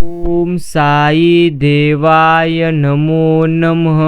ओम साई देवाय नमो नमः।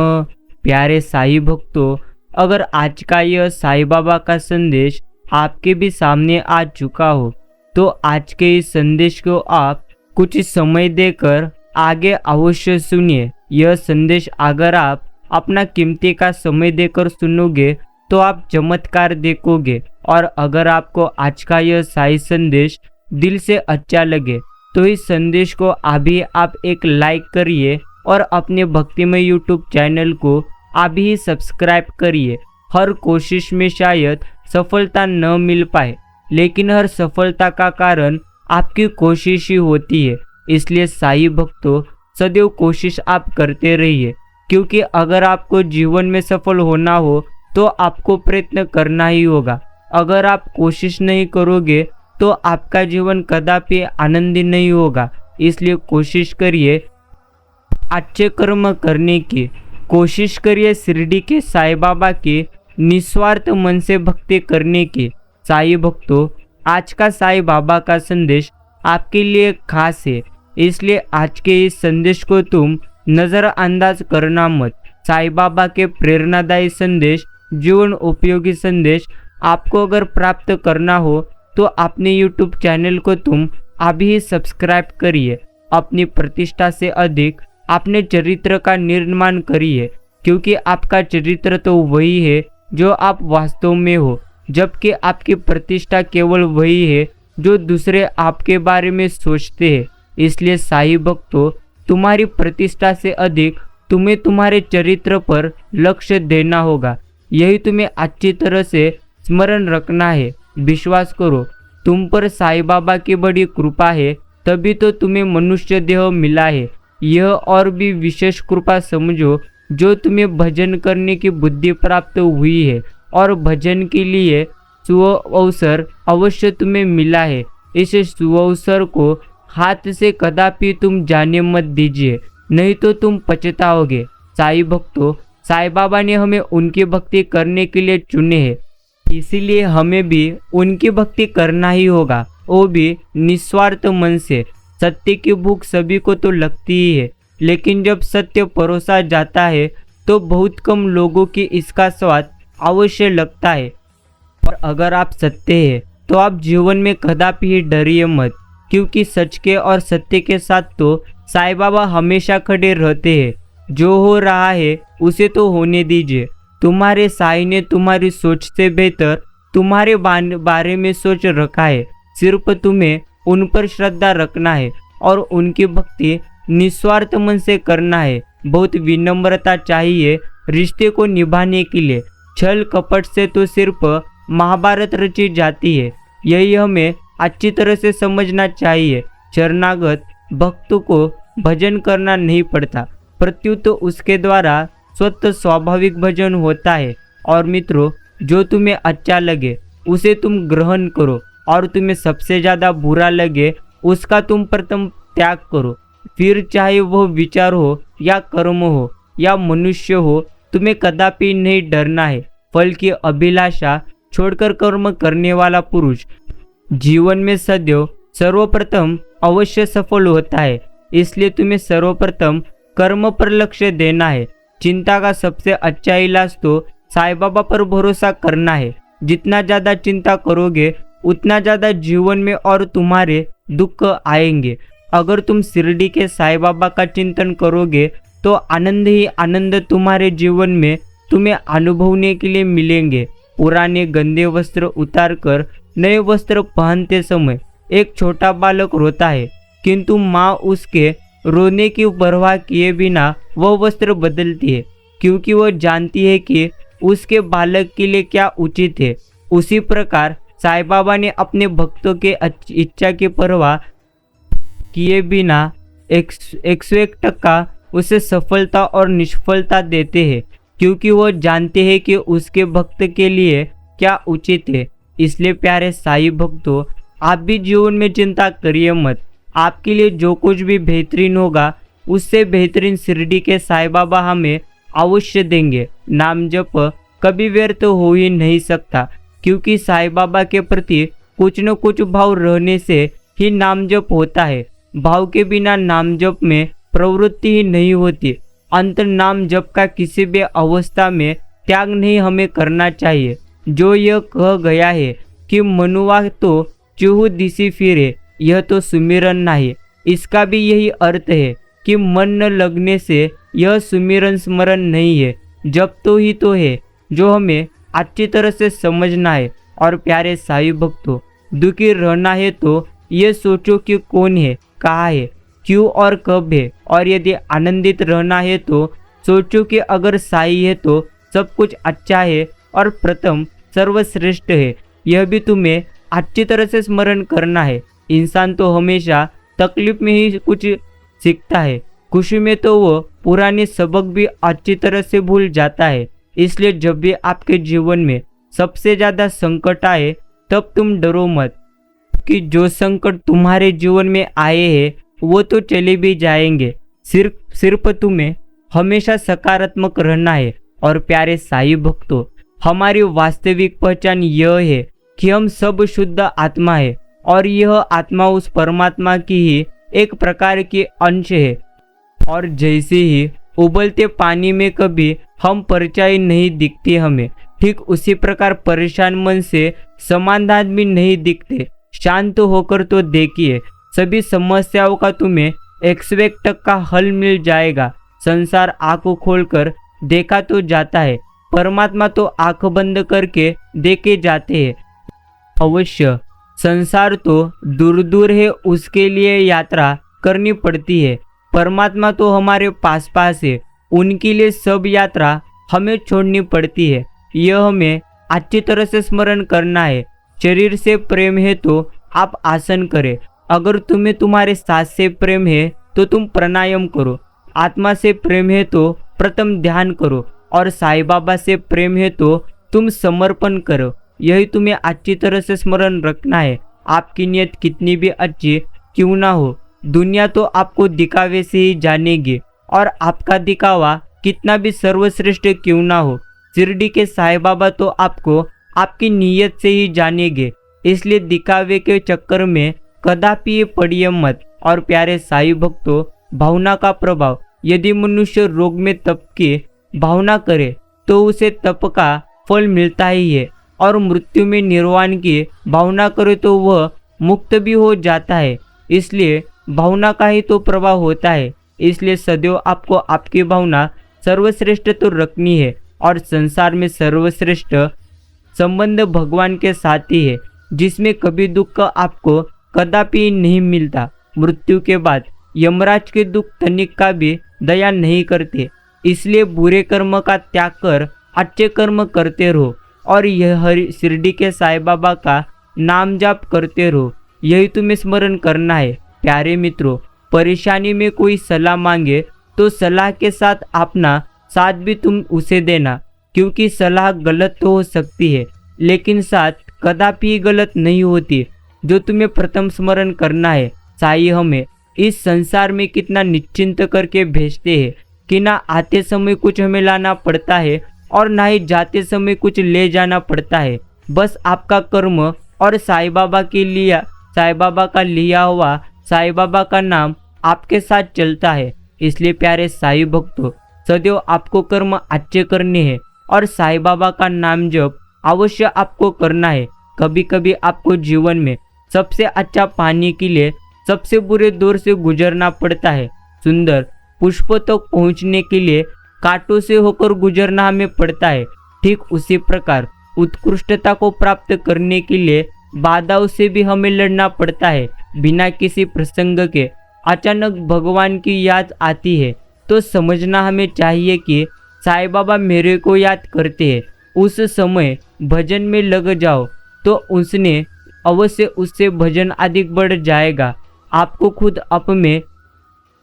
प्यारे साई भक्तों, अगर आज का यह साई बाबा का संदेश आपके भी सामने आ चुका हो तो आज के इस संदेश को आप कुछ समय देकर आगे अवश्य सुनिए। यह संदेश अगर आप अपना कीमती का समय देकर सुनोगे तो आप चमत्कार देखोगे। और अगर आपको आज का यह साई संदेश दिल से अच्छा लगे तो इस संदेश को अभी आप एक लाइक करिए और अपने भक्तिमय यूट्यूब चैनल को अभी सब्सक्राइब करिए। हर कोशिश में शायद सफलता न मिल पाए, लेकिन हर सफलता का कारण आपकी कोशिश ही होती है। इसलिए साई भक्तों, सदैव कोशिश आप करते रहिए, क्योंकि अगर आपको जीवन में सफल होना हो तो आपको प्रयत्न करना ही होगा। अगर आप कोशिश नहीं करोगे तो आपका जीवन कदापि आनंदी नहीं होगा। इसलिए कोशिश करिए अच्छे कर्म करने की, कोशिश करिए शिरडी के साई बाबा की निस्वार्थ मन से भक्ति करने की। साई भक्तों, आज का साई बाबा का संदेश आपके लिए खास है, इसलिए आज के इस संदेश को तुम नज़रअंदाज करना मत। साई बाबा के प्रेरणादायी संदेश, जीवन उपयोगी संदेश आपको अगर प्राप्त करना हो तो अपने YouTube चैनल को तुम अभी सब्सक्राइब करिए। अपनी प्रतिष्ठा से अधिक अपने चरित्र का निर्माण करिए, क्योंकि आपका चरित्र तो वही है जो आप वास्तव में हो, जबकि आपकी प्रतिष्ठा केवल वही है जो दूसरे आपके बारे में सोचते हैं। इसलिए साई भक्तों, तुम्हारी प्रतिष्ठा से अधिक तुम्हें तुम्हारे चरित्र पर लक्ष्य देना होगा। यही तुम्हें अच्छी तरह से स्मरण रखना है। विश्वास करो, तुम पर साई बाबा की बड़ी कृपा है, तभी तो तुम्हें मनुष्य देह मिला है। यह और भी विशेष कृपा समझो जो तुम्हें भजन करने की बुद्धि प्राप्त हुई है, और भजन के लिए सुअवसर अवश्य तुम्हें मिला है। इस सुअवसर को हाथ से कदापि तुम जाने मत दीजिए, नहीं तो तुम पछताओगे। साई भक्तों, साई बाबा ने हमें उनकी भक्ति करने के लिए चुने हैं, इसीलिए हमें भी उनकी भक्ति करना ही होगा, वो भी निस्वार्थ मन से। सत्य की भूख सभी को तो लगती ही है, लेकिन जब सत्य परोसा जाता है तो बहुत कम लोगों की इसका स्वाद अवश्य लगता है। और अगर आप सत्य है तो आप जीवन में कदापि ही डरिए मत, क्योंकि सच के और सत्य के साथ तो साई बाबा हमेशा खड़े रहते हैं। जो हो रहा है उसे तो होने दीजिए। तुम्हारे साई ने तुम्हारी सोच से बेहतर तुम्हारे बारे में सोच रखा है। सिर्फ तुम्हें उन पर श्रद्धा रखना है और उनकी भक्ति निस्वार्थ मन से करना है। बहुत विनम्रता चाहिए रिश्ते को निभाने के लिए। छल कपट से तो सिर्फ महाभारत रची जाती है, यही हमें अच्छी तरह से समझना चाहिए। शरणागत भक्त को भजन करना नहीं पड़ता, प्रत्युत उसके द्वारा स्वतः स्वाभाविक भजन होता है। और मित्रों, जो तुम्हें अच्छा लगे उसे तुम ग्रहण करो, और तुम्हें सबसे ज़्यादा बुरा लगे उसका तुम प्रथम त्याग करो। फिर चाहे वह विचार हो या कर्म हो या मनुष्य हो, तुम्हें कदापि नहीं डरना है। फल की अभिलाषा छोड़कर कर्म करने वाला पुरुष जीवन में सदैव सर्वप्रथम अवश्य सफल होता है। इसलिए तुम्हें सर्वप्रथम कर्म पर लक्ष्य देना है। चिंता का सबसे अच्छा इलाज तो साई बाबा पर भरोसा करना है। जितना ज़्यादा चिंता करोगे उतना ज़्यादा जीवन में और तुम्हारे दुख आएंगे। अगर तुम शिरडी के साई बाबा का चिंतन करोगे तो आनंद ही आनंद तुम्हारे जीवन में तुम्हें अनुभवने के लिए मिलेंगे। पुराने गंदे वस्त्र उतारकर नए वस्त्र पहनते समय एक छोटा बालक रोता है, किंतु माँ उसके रोने की परवाह किए बिना वह वस्त्र बदलती है, क्योंकि वह जानती है कि उसके बालक के लिए क्या उचित है। उसी प्रकार साई बाबा ने अपने भक्तों के इच्छा की परवाह किए बिना 101% उसे सफलता और निष्फलता देते हैं, क्योंकि वह जानते हैं कि उसके भक्त के लिए क्या उचित है। इसलिए प्यारे साई भक्तों, आप भी जीवन में चिंता करिए मत। आपके लिए जो कुछ भी बेहतरीन होगा उससे बेहतरीन शिरडी के साई बाबा हमें अवश्य देंगे। नाम जप कभी व्यर्थ हो ही नहीं सकता, क्योंकि साई बाबा के प्रति कुछ न कुछ भाव रहने से ही नाम जप होता है। भाव के बिना नाम जप में प्रवृत्ति ही नहीं होती। अंतर नाम जप का किसी भी अवस्था में त्याग नहीं हमें करना चाहिए। जो यह कह गया है कि मनुआ तो चूहू दिसी फिरे, यह तो सुमिरन नहीं। इसका भी यही अर्थ है कि मन न लगने से यह सुमिरन स्मरण नहीं है। जब तो ही तो है जो हमें अच्छी तरह से समझना है। और प्यारे साईं भक्तों, दुखी रहना है तो ये सोचो कि कौन है, कहाँ है, क्यों और कब है। और यदि आनंदित रहना है तो सोचो कि अगर साईं है तो सब कुछ अच्छा है और प्रथम सर्वश्रेष्ठ है। यह भी तुम्हें अच्छी तरह से स्मरण करना है। इंसान तो हमेशा तकलीफ में ही कुछ सीखता है, खुशी में तो वो पुराने सबक भी अच्छी तरह से भूल जाता है। इसलिए जब भी आपके जीवन में सबसे ज़्यादा संकट आए तब तुम डरो मत, कि जो संकट तुम्हारे जीवन में आए हैं वो तो चले भी जाएंगे। सिर्फ तुम्हें हमेशा सकारात्मक रहना है। और प्यारे साईं भक्तों, हमारी वास्तविक पहचान यह है कि हम सब शुद्ध आत्मा है और यह आत्मा उस परमात्मा की ही एक प्रकार की अंश है। और जैसे ही उबलते पानी में कभी हम परछाई नहीं दिखती हमें, ठीक उसी प्रकार परेशान मन से समाधान भी नहीं दिखते। शांत होकर तो देखिए, सभी समस्याओं का तुम्हें 100% का हल मिल जाएगा। संसार आंख खोलकर देखा तो जाता है, परमात्मा तो आंख बंद करके देखे जाते हैं। अवश्य संसार तो दूर दूर है, उसके लिए यात्रा करनी पड़ती है। परमात्मा तो हमारे पास पास है, उनके लिए सब यात्रा हमें छोड़नी पड़ती है। यह हमें अच्छी तरह से स्मरण करना है। शरीर से प्रेम है तो आप आसन करें, अगर तुम्हें तुम्हारे सांस से प्रेम है तो तुम प्राणायाम करो, आत्मा से प्रेम है तो प्रथम ध्यान करो, और साईं बाबा से प्रेम है तो तुम समर्पण करो। यही तुम्हें अच्छी तरह से स्मरण रखना है। आपकी नीयत कितनी भी अच्छी क्यों ना हो, दुनिया तो आपको दिखावे से ही जानेगी, और आपका दिखावा कितना भी सर्वश्रेष्ठ क्यों ना हो, शिरडी के साईं बाबा तो आपको आपकी नीयत से ही जानेंगे। इसलिए दिखावे के चक्कर में कदापि पड़िए मत। और प्यारे साईं भक्तों, भावना का प्रभाव, यदि मनुष्य रोग में तप की भावना करे तो उसे तप का फल मिलता ही है, और मृत्यु में निर्वाण की भावना करे तो वह मुक्त भी हो जाता है। इसलिए भावना का ही तो प्रभाव होता है। इसलिए सदैव आपको आपकी भावना सर्वश्रेष्ठ तो रखनी है, और संसार में सर्वश्रेष्ठ संबंध भगवान के साथ ही है, जिसमें कभी दुख आपको कदापि नहीं मिलता। मृत्यु के बाद यमराज के दुख तनिक का भी दया नहीं करते। इसलिए बुरे कर्म का त्याग कर अच्छे कर्म करते रहो, और यह हरि शिरडी के साईं बाबा का नाम जाप करते रहो। यही तुम्हें स्मरण करना है। प्यारे मित्रों, परेशानी में कोई सलाह मांगे तो सलाह के साथ अपना साथ भी तुम उसे देना, क्योंकि सलाह गलत तो हो सकती है लेकिन साथ कदापि गलत नहीं होती। जो तुम्हें प्रथम स्मरण करना है, साईं हमें इस संसार में कितना निश्चिंत करके भेजते हैं कि ना आते समय कुछ हमें लाना पड़ता है और ना ही जाते समय कुछ ले जाना पड़ता है। बस आपका कर्म और साईं बाबा का लिया हुआ साईं बाबा का नाम आपके साथ चलता है। इसलिए प्यारे साईं भक्तों, सदैव आपको कर्म अच्छे करने हैं और साईं बाबा का नाम जप अवश्य आपको करना है। कभी कभी आपको जीवन में सबसे अच्छा पाने के लिए सबसे बुरे दौर से गुजरना पड़ता है। सुंदर पुष्प तक पहुंचने के लिए कांटों से होकर गुजरना हमें पड़ता है। ठीक उसी प्रकार उत्कृष्टता को प्राप्त करने के लिए बाधाओं से भी हमें लड़ना पड़ता है। बिना किसी प्रसंग के अचानक भगवान की याद आती है तो समझना हमें चाहिए कि साईं बाबा मेरे को याद करते हैं। उस समय भजन में लग जाओ तो उसने अवश्य उससे भजन अधिक बढ़ जाएगा। आपको खुद अप में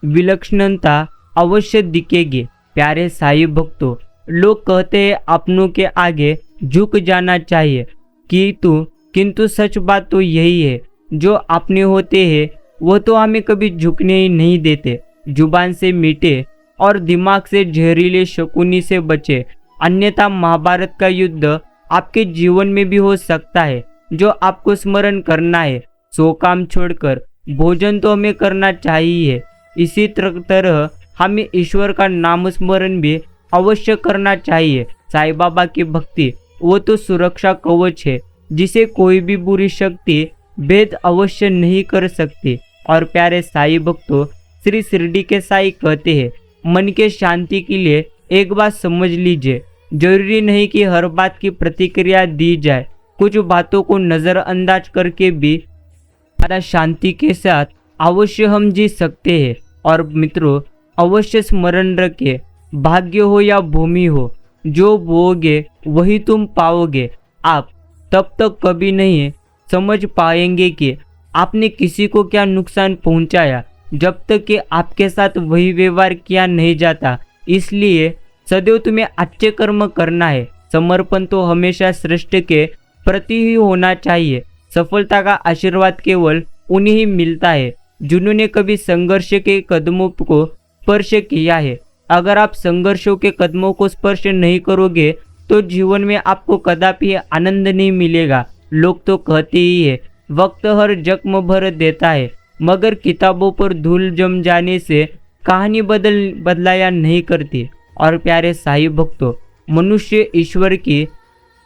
विलक्षणता अवश्य दिखेगी। प्यारे साईं भक्तों, लोग कहते हैं अपनों के आगे झुक जाना चाहिए, किंतु सच बात तो यही है, जो अपने होते हैं वो तो हमें कभी झुकने ही नहीं देते। जुबान से मीठे और दिमाग से जहरीले शकुनी से बचे, अन्यथा महाभारत का युद्ध आपके जीवन में भी हो सकता है। जो आपको स्मरण करना है, सो काम छोड़कर भोजन तो हमें करना चाहिए। इसी तरह हमें ईश्वर का नाम स्मरण भी अवश्य करना चाहिए। साईं बाबा की भक्ति वो तो सुरक्षा कवच है जिसे कोई भी बुरी शक्ति भेद अवश्य नहीं कर सकती। और प्यारे साईं भक्तों, श्री शिरडी के साईं कहते हैं, मन के शांति के लिए एक बात समझ लीजिए, जरूरी नहीं कि हर बात की प्रतिक्रिया दी जाए। कुछ बातों को नज़रअंदाज करके भी ज़्यादा शांति के साथ अवश्य हम जी सकते हैं। और मित्रों, अवश्य स्मरण रखें, भाग्य हो या भूमि हो, जो बोओगे वही तुम पाओगे। आप तब तक कभी नहीं समझ पाएंगे कि आपने किसी को क्या नुकसान पहुंचाया जब तक कि आपके साथ वही व्यवहार किया नहीं जाता। इसलिए सदैव तुम्हें अच्छे कर्म करना है। समर्पण तो हमेशा श्रेष्ठ के प्रति ही होना चाहिए। सफलता का आशीर्वाद केवल उन्हें ही मिलता है जिन्होंने कभी संघर्ष के कदमों को स्पर्श किया है। अगर आप संघर्षों के कदमों को स्पर्श नहीं करोगे तो जीवन में आपको कदापि आनंद नहीं मिलेगा। लोग तो कहते ही है, वक्त हर जख्म भर देता है, मगर किताबों पर धूल जम जाने से कहानी बदलाया नहीं करती। और प्यारे साईं भक्तों, मनुष्य ईश्वर की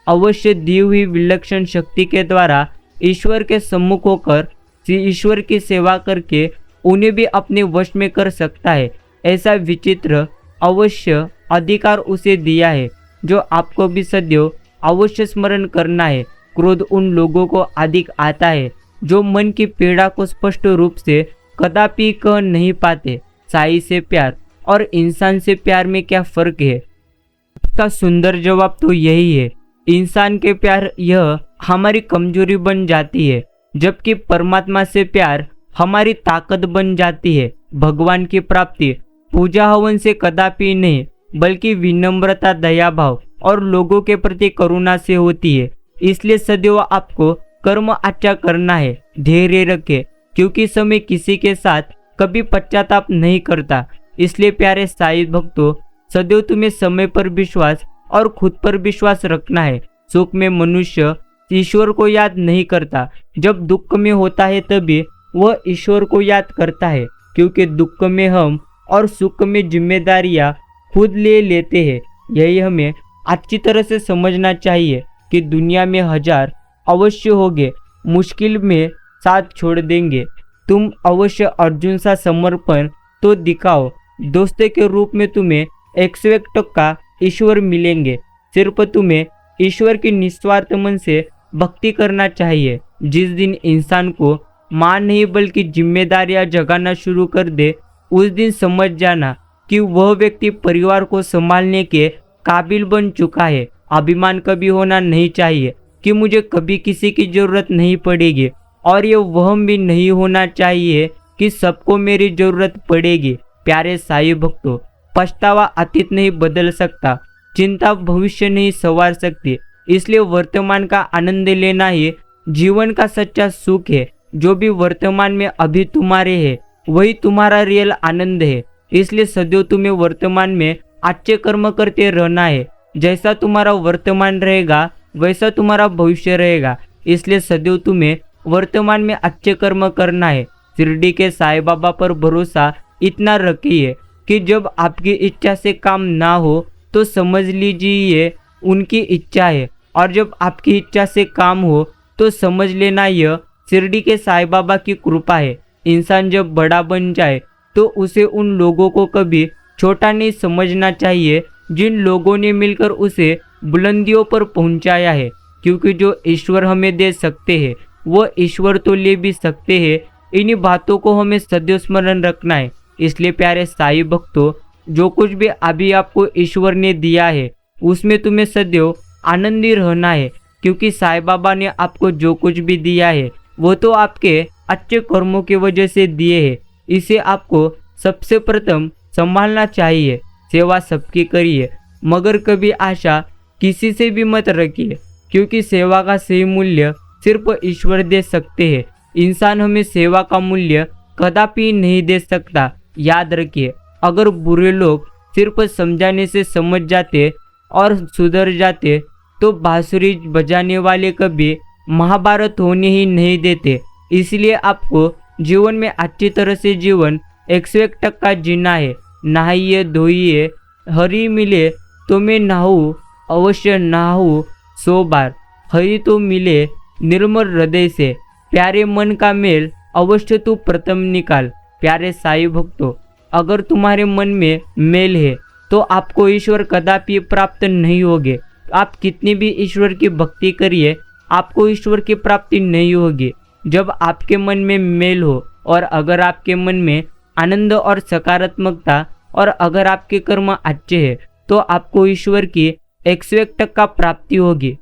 अवश्य दी हुई विलक्षण शक्ति के द्वारा ईश्वर के सम्मुख होकर ईश्वर की सेवा करके उन्हें भी अपने वश में कर सकता है। ऐसा विचित्र अवश्य अधिकार उसे दिया है जो आपको भी सदैव अवश्य स्मरण करना है। क्रोध उन लोगों को अधिक आता है जो मन की पीड़ा को स्पष्ट रूप से कदापि कह नहीं पाते। साईं से प्यार और इंसान से प्यार में क्या फर्क है? इसका सुंदर जवाब तो यही है, इंसान के प्यार यह हमारी कमजोरी बन जाती है, जबकि परमात्मा से प्यार हमारी ताकत बन जाती है। भगवान की प्राप्ति पूजा हवन से कदापि नहीं, बल्कि विनम्रता, दया भाव और लोगों के प्रति करुणा से होती है। इसलिए सदैव आपको कर्म अच्छा करना है। धैर्य रखें, क्योंकि समय किसी के साथ कभी पश्चाताप नहीं करता। इसलिए प्यारे साईं भक्तों, सदैव तुम्हें समय पर विश्वास और खुद पर विश्वास रखना है। सुख में मनुष्य ईश्वर को याद नहीं करता, जब दुख में होता है तभी वह ईश्वर को याद करता है, क्योंकि दुख में हम और सुख में जिम्मेदारियां खुद ले लेते हैं। यही हमें अच्छी तरह से समझना चाहिए कि दुनिया में हजार अवश्य होंगे, मुश्किल में साथ छोड़ देंगे। तुम अवश्य अर्जुन सा समर्पण तो दिखाओ, दोस्त के रूप में तुम्हें 101% ईश्वर मिलेंगे। सिर्फ तुम्हें ईश्वर की निस्वार्थ मन से भक्ति करना चाहिए। जिस दिन इंसान को मान नहीं बल्कि जिम्मेदारियां जगाना शुरू कर दे, उस दिन समझ जाना कि वह व्यक्ति परिवार को संभालने के काबिल बन चुका है। अभिमान कभी होना नहीं चाहिए कि मुझे कभी किसी की जरूरत नहीं पड़ेगी, और ये वहम भी नहीं होना चाहिए कि सबको मेरी जरूरत पड़ेगी। प्यारे साईं भक्तों, पछतावा अतीत नहीं बदल सकता, चिंता भविष्य नहीं संवार सकती। इसलिए वर्तमान का आनंद लेना ही जीवन का सच्चा सुख है। जो भी वर्तमान में अभी तुम्हारे है वही तुम्हारा रियल आनंद है। इसलिए सदैव तुम्हें वर्तमान में अच्छे कर्म करते रहना है। जैसा तुम्हारा वर्तमान रहेगा वैसा तुम्हारा भविष्य रहेगा। इसलिए सदैव तुम्हें वर्तमान में अच्छे कर्म करना है। शिरडी के साईं बाबा पर भरोसा इतना रखिए कि जब आपकी इच्छा से काम ना हो तो समझ लीजिए उनकी इच्छा है, और जब आपकी इच्छा से काम हो तो समझ लेना यह शिरडी के साईं बाबा की कृपा है। इंसान जब बड़ा बन जाए तो उसे उन लोगों को कभी छोटा नहीं समझना चाहिए जिन लोगों ने मिलकर उसे बुलंदियों पर पहुंचाया है, क्योंकि जो ईश्वर हमें दे सकते हैं वह ईश्वर तो ले भी सकते हैं। इन्हीं बातों को हमें सदैव स्मरण रखना है। इसलिए प्यारे साईं भक्तों, जो कुछ भी अभी आपको ईश्वर ने दिया है उसमें तुम्हें सदैव आनंदी रहना है, क्योंकि साईं बाबा ने आपको जो कुछ भी दिया है वो तो आपके अच्छे कर्मों की वजह से दिए हैं। इसे आपको सबसे प्रथम संभालना चाहिए। सेवा सबकी करिए, मगर कभी आशा किसी से भी मत रखिए, क्योंकि सेवा का सही मूल्य सिर्फ ईश्वर दे सकते हैं। इंसान हमें सेवा का मूल्य कदापि नहीं दे सकता। याद रखिए, अगर बुरे लोग सिर्फ समझाने से समझ जाते और सुधर जाते तो बांसुरी बजाने वाले कभी महाभारत होने ही नहीं देते। इसलिए आपको जीवन में अच्छी तरह से जीवन 101% जीना है। नहाइए धोइए, हरि मिले तो मैं नहाऊँ, अवश्य नहाऊँ 100 बार। हरि तो मिले निर्मल हृदय से, प्यारे मन का मेल अवश्य तू प्रथम निकाल। प्यारे साई भक्तों, अगर तुम्हारे मन में मेल है तो आपको ईश्वर कदापि प्राप्त नहीं होगे। आप कितनी भी ईश्वर की भक्ति करिए, आपको ईश्वर की प्राप्ति नहीं होगी जब आपके मन में मेल हो। और अगर आपके मन में आनंद और सकारात्मकता और अगर आपके कर्म अच्छे हैं तो आपको ईश्वर की 101% प्राप्ति होगी।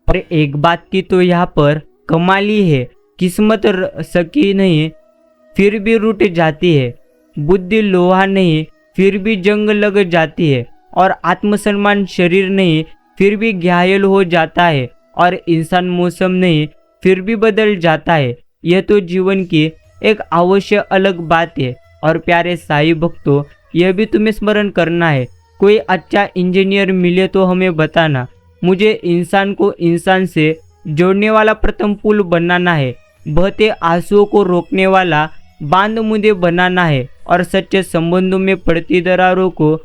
और एक बात की तो यहाँ पर कमाली है, किस्मत सकी नहीं फिर भी रूठ जाती है, बुद्धि लोहा नहीं फिर भी जंग लग जाती है, और आत्मसम्मान शरीर नहीं फिर भी घायल हो जाता है, और इंसान मौसम नहीं फिर भी बदल जाता है। यह तो जीवन की एक आवश्यक अलग बात है। और प्यारे साई भक्तों, यह भी तुम्हें स्मरण करना है, कोई अच्छा इंजीनियर मिले तो हमें बताना। मुझे इंसान को इंसान से जोड़ने वाला प्रथम पुल बनाना है, बहते आंसुओं को रोकने वाला बांध मुझे बनाना है, और सच्चे संबंधों में पड़ती दरारों को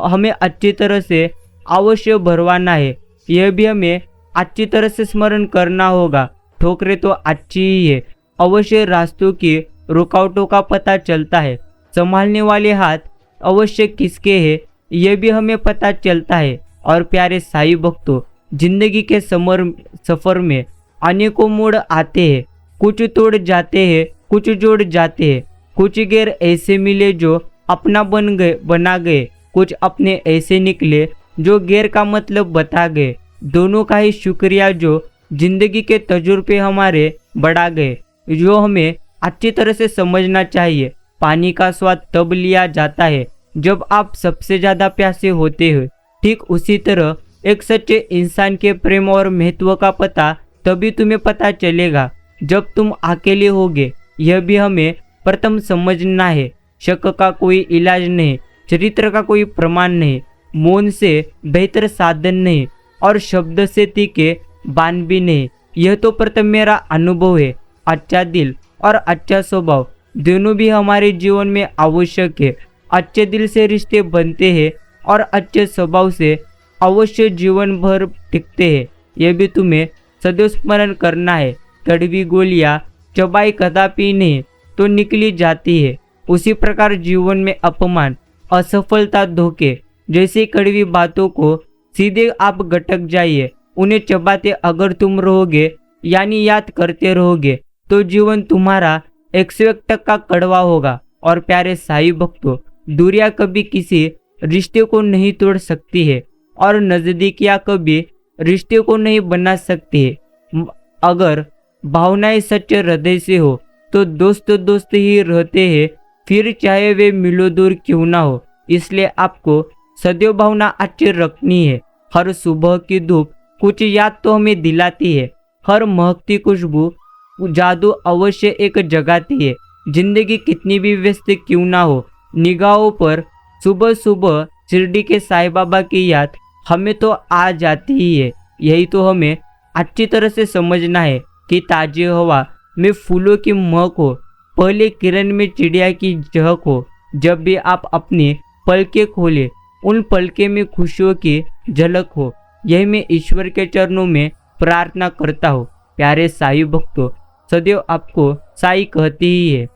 हमें अच्छी तरह से अवश्य भरवाना है। यह भी हमें अच्छी तरह से स्मरण करना होगा। ठोकरें तो अच्छी ही है, अवश्य रास्तों की रुकावटों का पता चलता है। संभालने वाले हाथ अवश्य किसके हैं यह भी हमें पता चलता है। और प्यारे साई भक्तों, जिंदगी के सफ़र में अनेकों मोड़ आते हैं, कुछ तोड़ जाते हैं, कुछ जोड़ जाते हैं। कुछ गैर ऐसे मिले जो अपना बना गए, कुछ अपने ऐसे निकले जो गैर का मतलब बता गए। दोनों का ही शुक्रिया जो जिंदगी के तजुर्बे हमारे बढ़ा गए, जो हमें अच्छी तरह से समझना चाहिए। पानी का स्वाद तब लिया जाता है जब आप सबसे ज़्यादा प्यासे होते हो। ठीक उसी तरह एक सच्चे इंसान के प्रेम और महत्व का पता तभी तुम्हें पता चलेगा जब तुम अकेले होगे। यह भी हमें प्रथम समझना है। शक का कोई इलाज नहीं, चरित्र का कोई प्रमाण नहीं, मौन से बेहतर साधन नहीं, और शब्द से तीखे बाण भी नहीं। यह तो प्रथम मेरा अनुभव है। अच्छा दिल और अच्छा स्वभाव दोनों भी हमारे जीवन में आवश्यक है। अच्छे दिल से रिश्ते बनते हैं और अच्छे स्वभाव से अवश्य जीवन भर टिकते हैं। यह भी तुम्हें सदैव स्मरण करना है। कड़वी गोलियां चबाई कदापि नहीं तो निकली जाती है, उसी प्रकार जीवन में अपमान, असफलता, धोखे जैसी कड़वी बातों को सीधे आप गटक जाइए। उन्हें चबाते अगर तुम रहोगे यानी याद करते रहोगे तो जीवन तुम्हारा 101% कड़वा होगा। और प्यारे साई भक्तों, दूरियां कभी किसी रिश्ते को नहीं तोड़ सकती है और नजदीकियां कभी रिश्ते को नहीं बना सकती है। अगर भावनाएं सच्चे हृदय से हो तो दोस्त दोस्त ही रहते हैं, फिर चाहे वे मिलो दूर क्यों ना हो। इसलिए आपको सदैव भावना अच्छी रखनी है। हर सुबह की धूप कुछ याद तो हमें दिलाती है, हर महकती खुशबू जादू अवश्य एक जगाती है। जिंदगी कितनी भी व्यस्त क्यों ना हो, निगाहों पर सुबह सुबह शिरडी के साईं बाबा की याद हमें तो आ जाती ही है। यही तो हमें अच्छी तरह से समझना है कि ताजी हवा में फूलों की महक हो, पहले किरण में चिड़िया की चहक हो। जब भी आप अपनी पलकें खोले उन पलके में खुशियों की झलक हो। यही मैं ईश्वर के चरणों में प्रार्थना करता हूँ। प्यारे साई भक्तों, सदैव आपको साई कहती ही है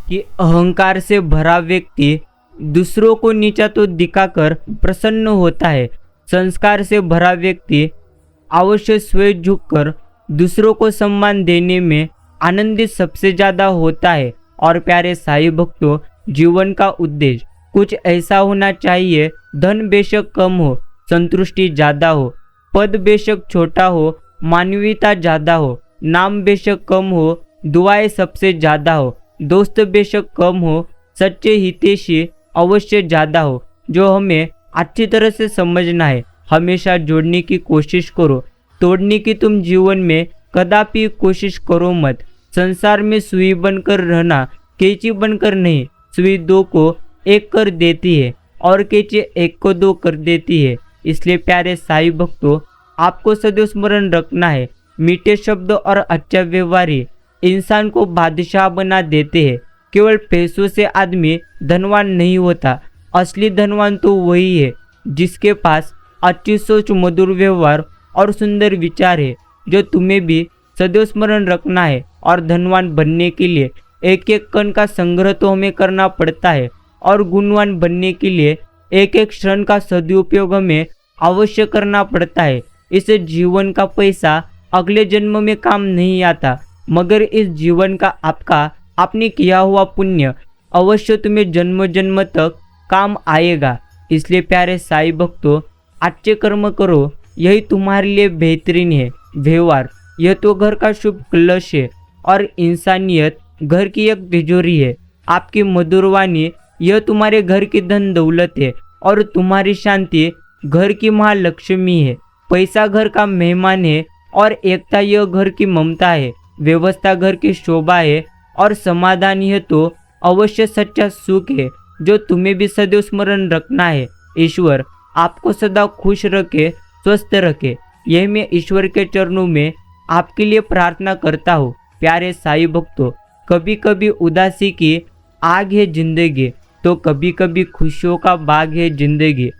कि अहंकार से भरा व्यक्ति दूसरों को नीचा तो दिखाकर प्रसन्न होता है। संस्कार से भरा व्यक्ति अवश्य स्वयं झुककर दूसरों को सम्मान देने में आनंदित सबसे ज़्यादा होता है। और प्यारे साई भक्तों, जीवन का उद्देश्य कुछ ऐसा होना चाहिए, धन बेशक कम हो, संतुष्टि ज़्यादा हो, पद बेशक छोटा हो, मानवीयता ज़्यादा हो, नाम बेशक कम हो, दुआएं सबसे ज़्यादा हो, दोस्त बेशक कम हो, सच्चे हितैषी अवश्य ज़्यादा हो। जो हमें अच्छी तरह से समझना है। हमेशा जोड़ने की कोशिश करो, तोड़ने की तुम जीवन में कदापि कोशिश करो मत। संसार में सुई बनकर रहना, कैंची बनकर नहीं। सुई दो को एक कर देती है और कैंची एक को दो कर देती है। इसलिए प्यारे साई भक्तों, आपको सदैव स्मरण रखना है, मीठे शब्द और अच्छा व्यवहार ही इंसान को बादशाह बना देते हैं। केवल पैसों से आदमी धनवान नहीं होता, असली धनवान तो वही है जिसके पास अच्छी सोच, मधुर व्यवहार और सुंदर विचार है। जो तुम्हें भी सदैव स्मरण रखना है। और धनवान बनने के लिए एक एक कण का संग्रह तो हमें करना पड़ता है, और गुणवान बनने के लिए एक एक क्षण का सदुपयोग हमें अवश्य करना पड़ता है। इस जीवन का पैसा अगले जन्म में काम नहीं आता, मगर इस जीवन का आपने किया हुआ पुण्य अवश्य तुम्हें जन्म जन्म तक काम आएगा। इसलिए प्यारे साईं भक्तों, अच्छे कर्म करो, यही तुम्हारे लिए बेहतरीन है। व्यवहार यह तो घर का शुभ कलश है, और इंसानियत घर की एक तिजोरी है। आपकी मधुर वाणी यह तुम्हारे घर की धन दौलत है, और तुम्हारी शांति घर की महालक्ष्मी है। पैसा घर का मेहमान है, और एकता यह घर की ममता है। व्यवस्था घर की शोभा है, और समाधान यह तो अवश्य सच्चा सुख है, जो तुम्हें भी सदैव स्मरण रखना है। ईश्वर आपको सदा खुश रखे, स्वस्थ रखे, यह मैं ईश्वर के चरणों में आपके लिए प्रार्थना करता हूँ। प्यारे साईं भक्तों, कभी कभी उदासी की आग है जिंदगी, तो कभी कभी खुशियों का बाग है जिंदगी।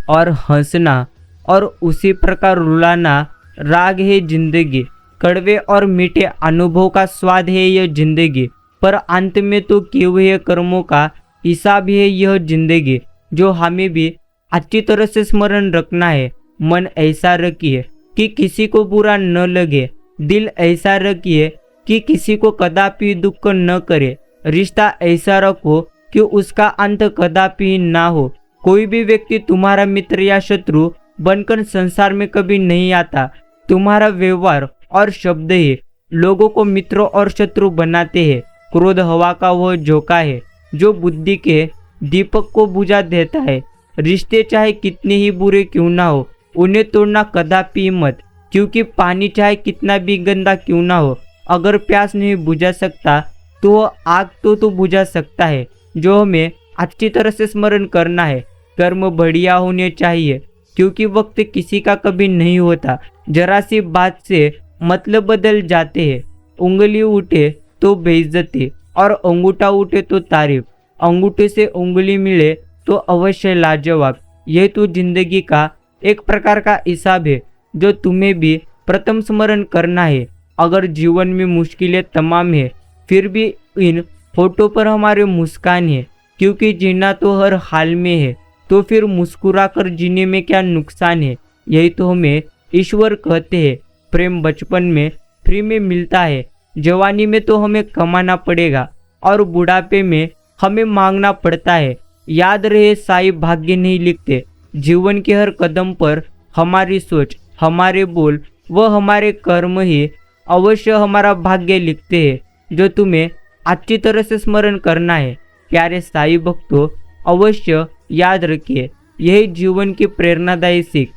और हंसना और उसी प्रकार रुलाना राग है जिंदगी। कड़वे और मीठे अनुभव का स्वाद है यह जिंदगी, पर अंत में तो किए हुए कर्मों का हिसाब है यह जिंदगी, जो हमें भी अच्छी तरह से स्मरण रखना है। मन ऐसा रखिए कि किसी को बुरा न लगे, दिल ऐसा रखिए कि किसी को कदापि दुख न करे, रिश्ता ऐसा रखो कि उसका अंत कदापि ना हो। कोई भी व्यक्ति तुम्हारा मित्र या शत्रु बनकर संसार में कभी नहीं आता। तुम्हारा व्यवहार और शब्द ही लोगों को मित्रों और शत्रु बनाते हैं। क्रोध हवा का वह झोंका है जो बुद्धि के दीपक को बुझा देता है। रिश्ते चाहे कितने ही बुरे क्यों ना हो, उन्हें तोड़ना कदापि मत, क्योंकि पानी चाहे कितना भी गंदा क्यों ना हो, अगर प्यास नहीं बुझा सकता तो आग तो बुझा सकता है। जो हमें अच्छी तरह से स्मरण करना है, कर्म बढ़िया होने चाहिए, क्योंकि वक्त किसी का कभी नहीं होता। जरा सी बात से मतलब बदल जाते हैं। उंगली उठे तो बेइज्जती, और अंगूठा उठे तो तारीफ। अंगूठे से उंगली मिले तो अवश्य लाजवाब। यह तो जिंदगी का एक प्रकार का हिसाब है, जो तुम्हें भी प्रथम स्मरण करना है। अगर जीवन में मुश्किलें तमाम है, फिर भी इन फोटो पर हमारे मुस्कान है, क्योंकि जीना तो हर हाल में है, तो फिर मुस्कुराकर जीने में क्या नुकसान है। यही तो हमें ईश्वर कहते हैं। प्रेम बचपन में फ्री में मिलता है, जवानी में तो हमें कमाना पड़ेगा, और बुढ़ापे में हमें मांगना पड़ता है। याद रहे, साईं भाग्य नहीं लिखते। जीवन के हर कदम पर हमारी सोच, हमारे बोल व हमारे कर्म ही अवश्य हमारा भाग्य लिखते हैं, जो तुम्हें अच्छी तरह से स्मरण करना है। प्यारे साईं भक्तों, अवश्य याद रखिए, यही जीवन की प्रेरणादायी सीख।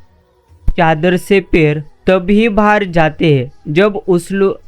चादर से पैर तभी बाहर जाते हैं जब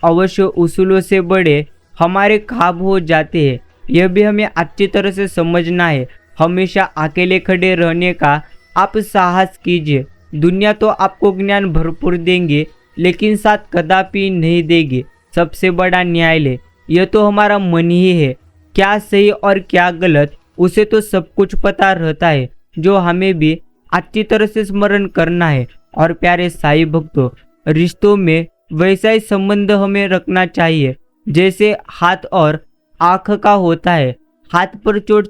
अवश्य उसूलों से बड़े हमारे ख्वाब हो जाते हैं। यह भी हमें अच्छी तरह से समझना है। हमेशा अकेले खड़े रहने का आप साहस कीजिए। दुनिया तो आपको ज्ञान भरपूर देंगे, लेकिन साथ कदापि नहीं देगी। सबसे बड़ा न्यायालय यह तो हमारा मन ही है। क्या सही और क्या गलत, उसे तो सब कुछ पता रहता है, जो हमें भी अच्छी तरह से स्मरण करना है। और प्यारे साईं भक्तों, रिश्तों में वैसा ही संबंध हमें रखना चाहिए जैसे हाथ और आँख का होता है। हाथ पर चोट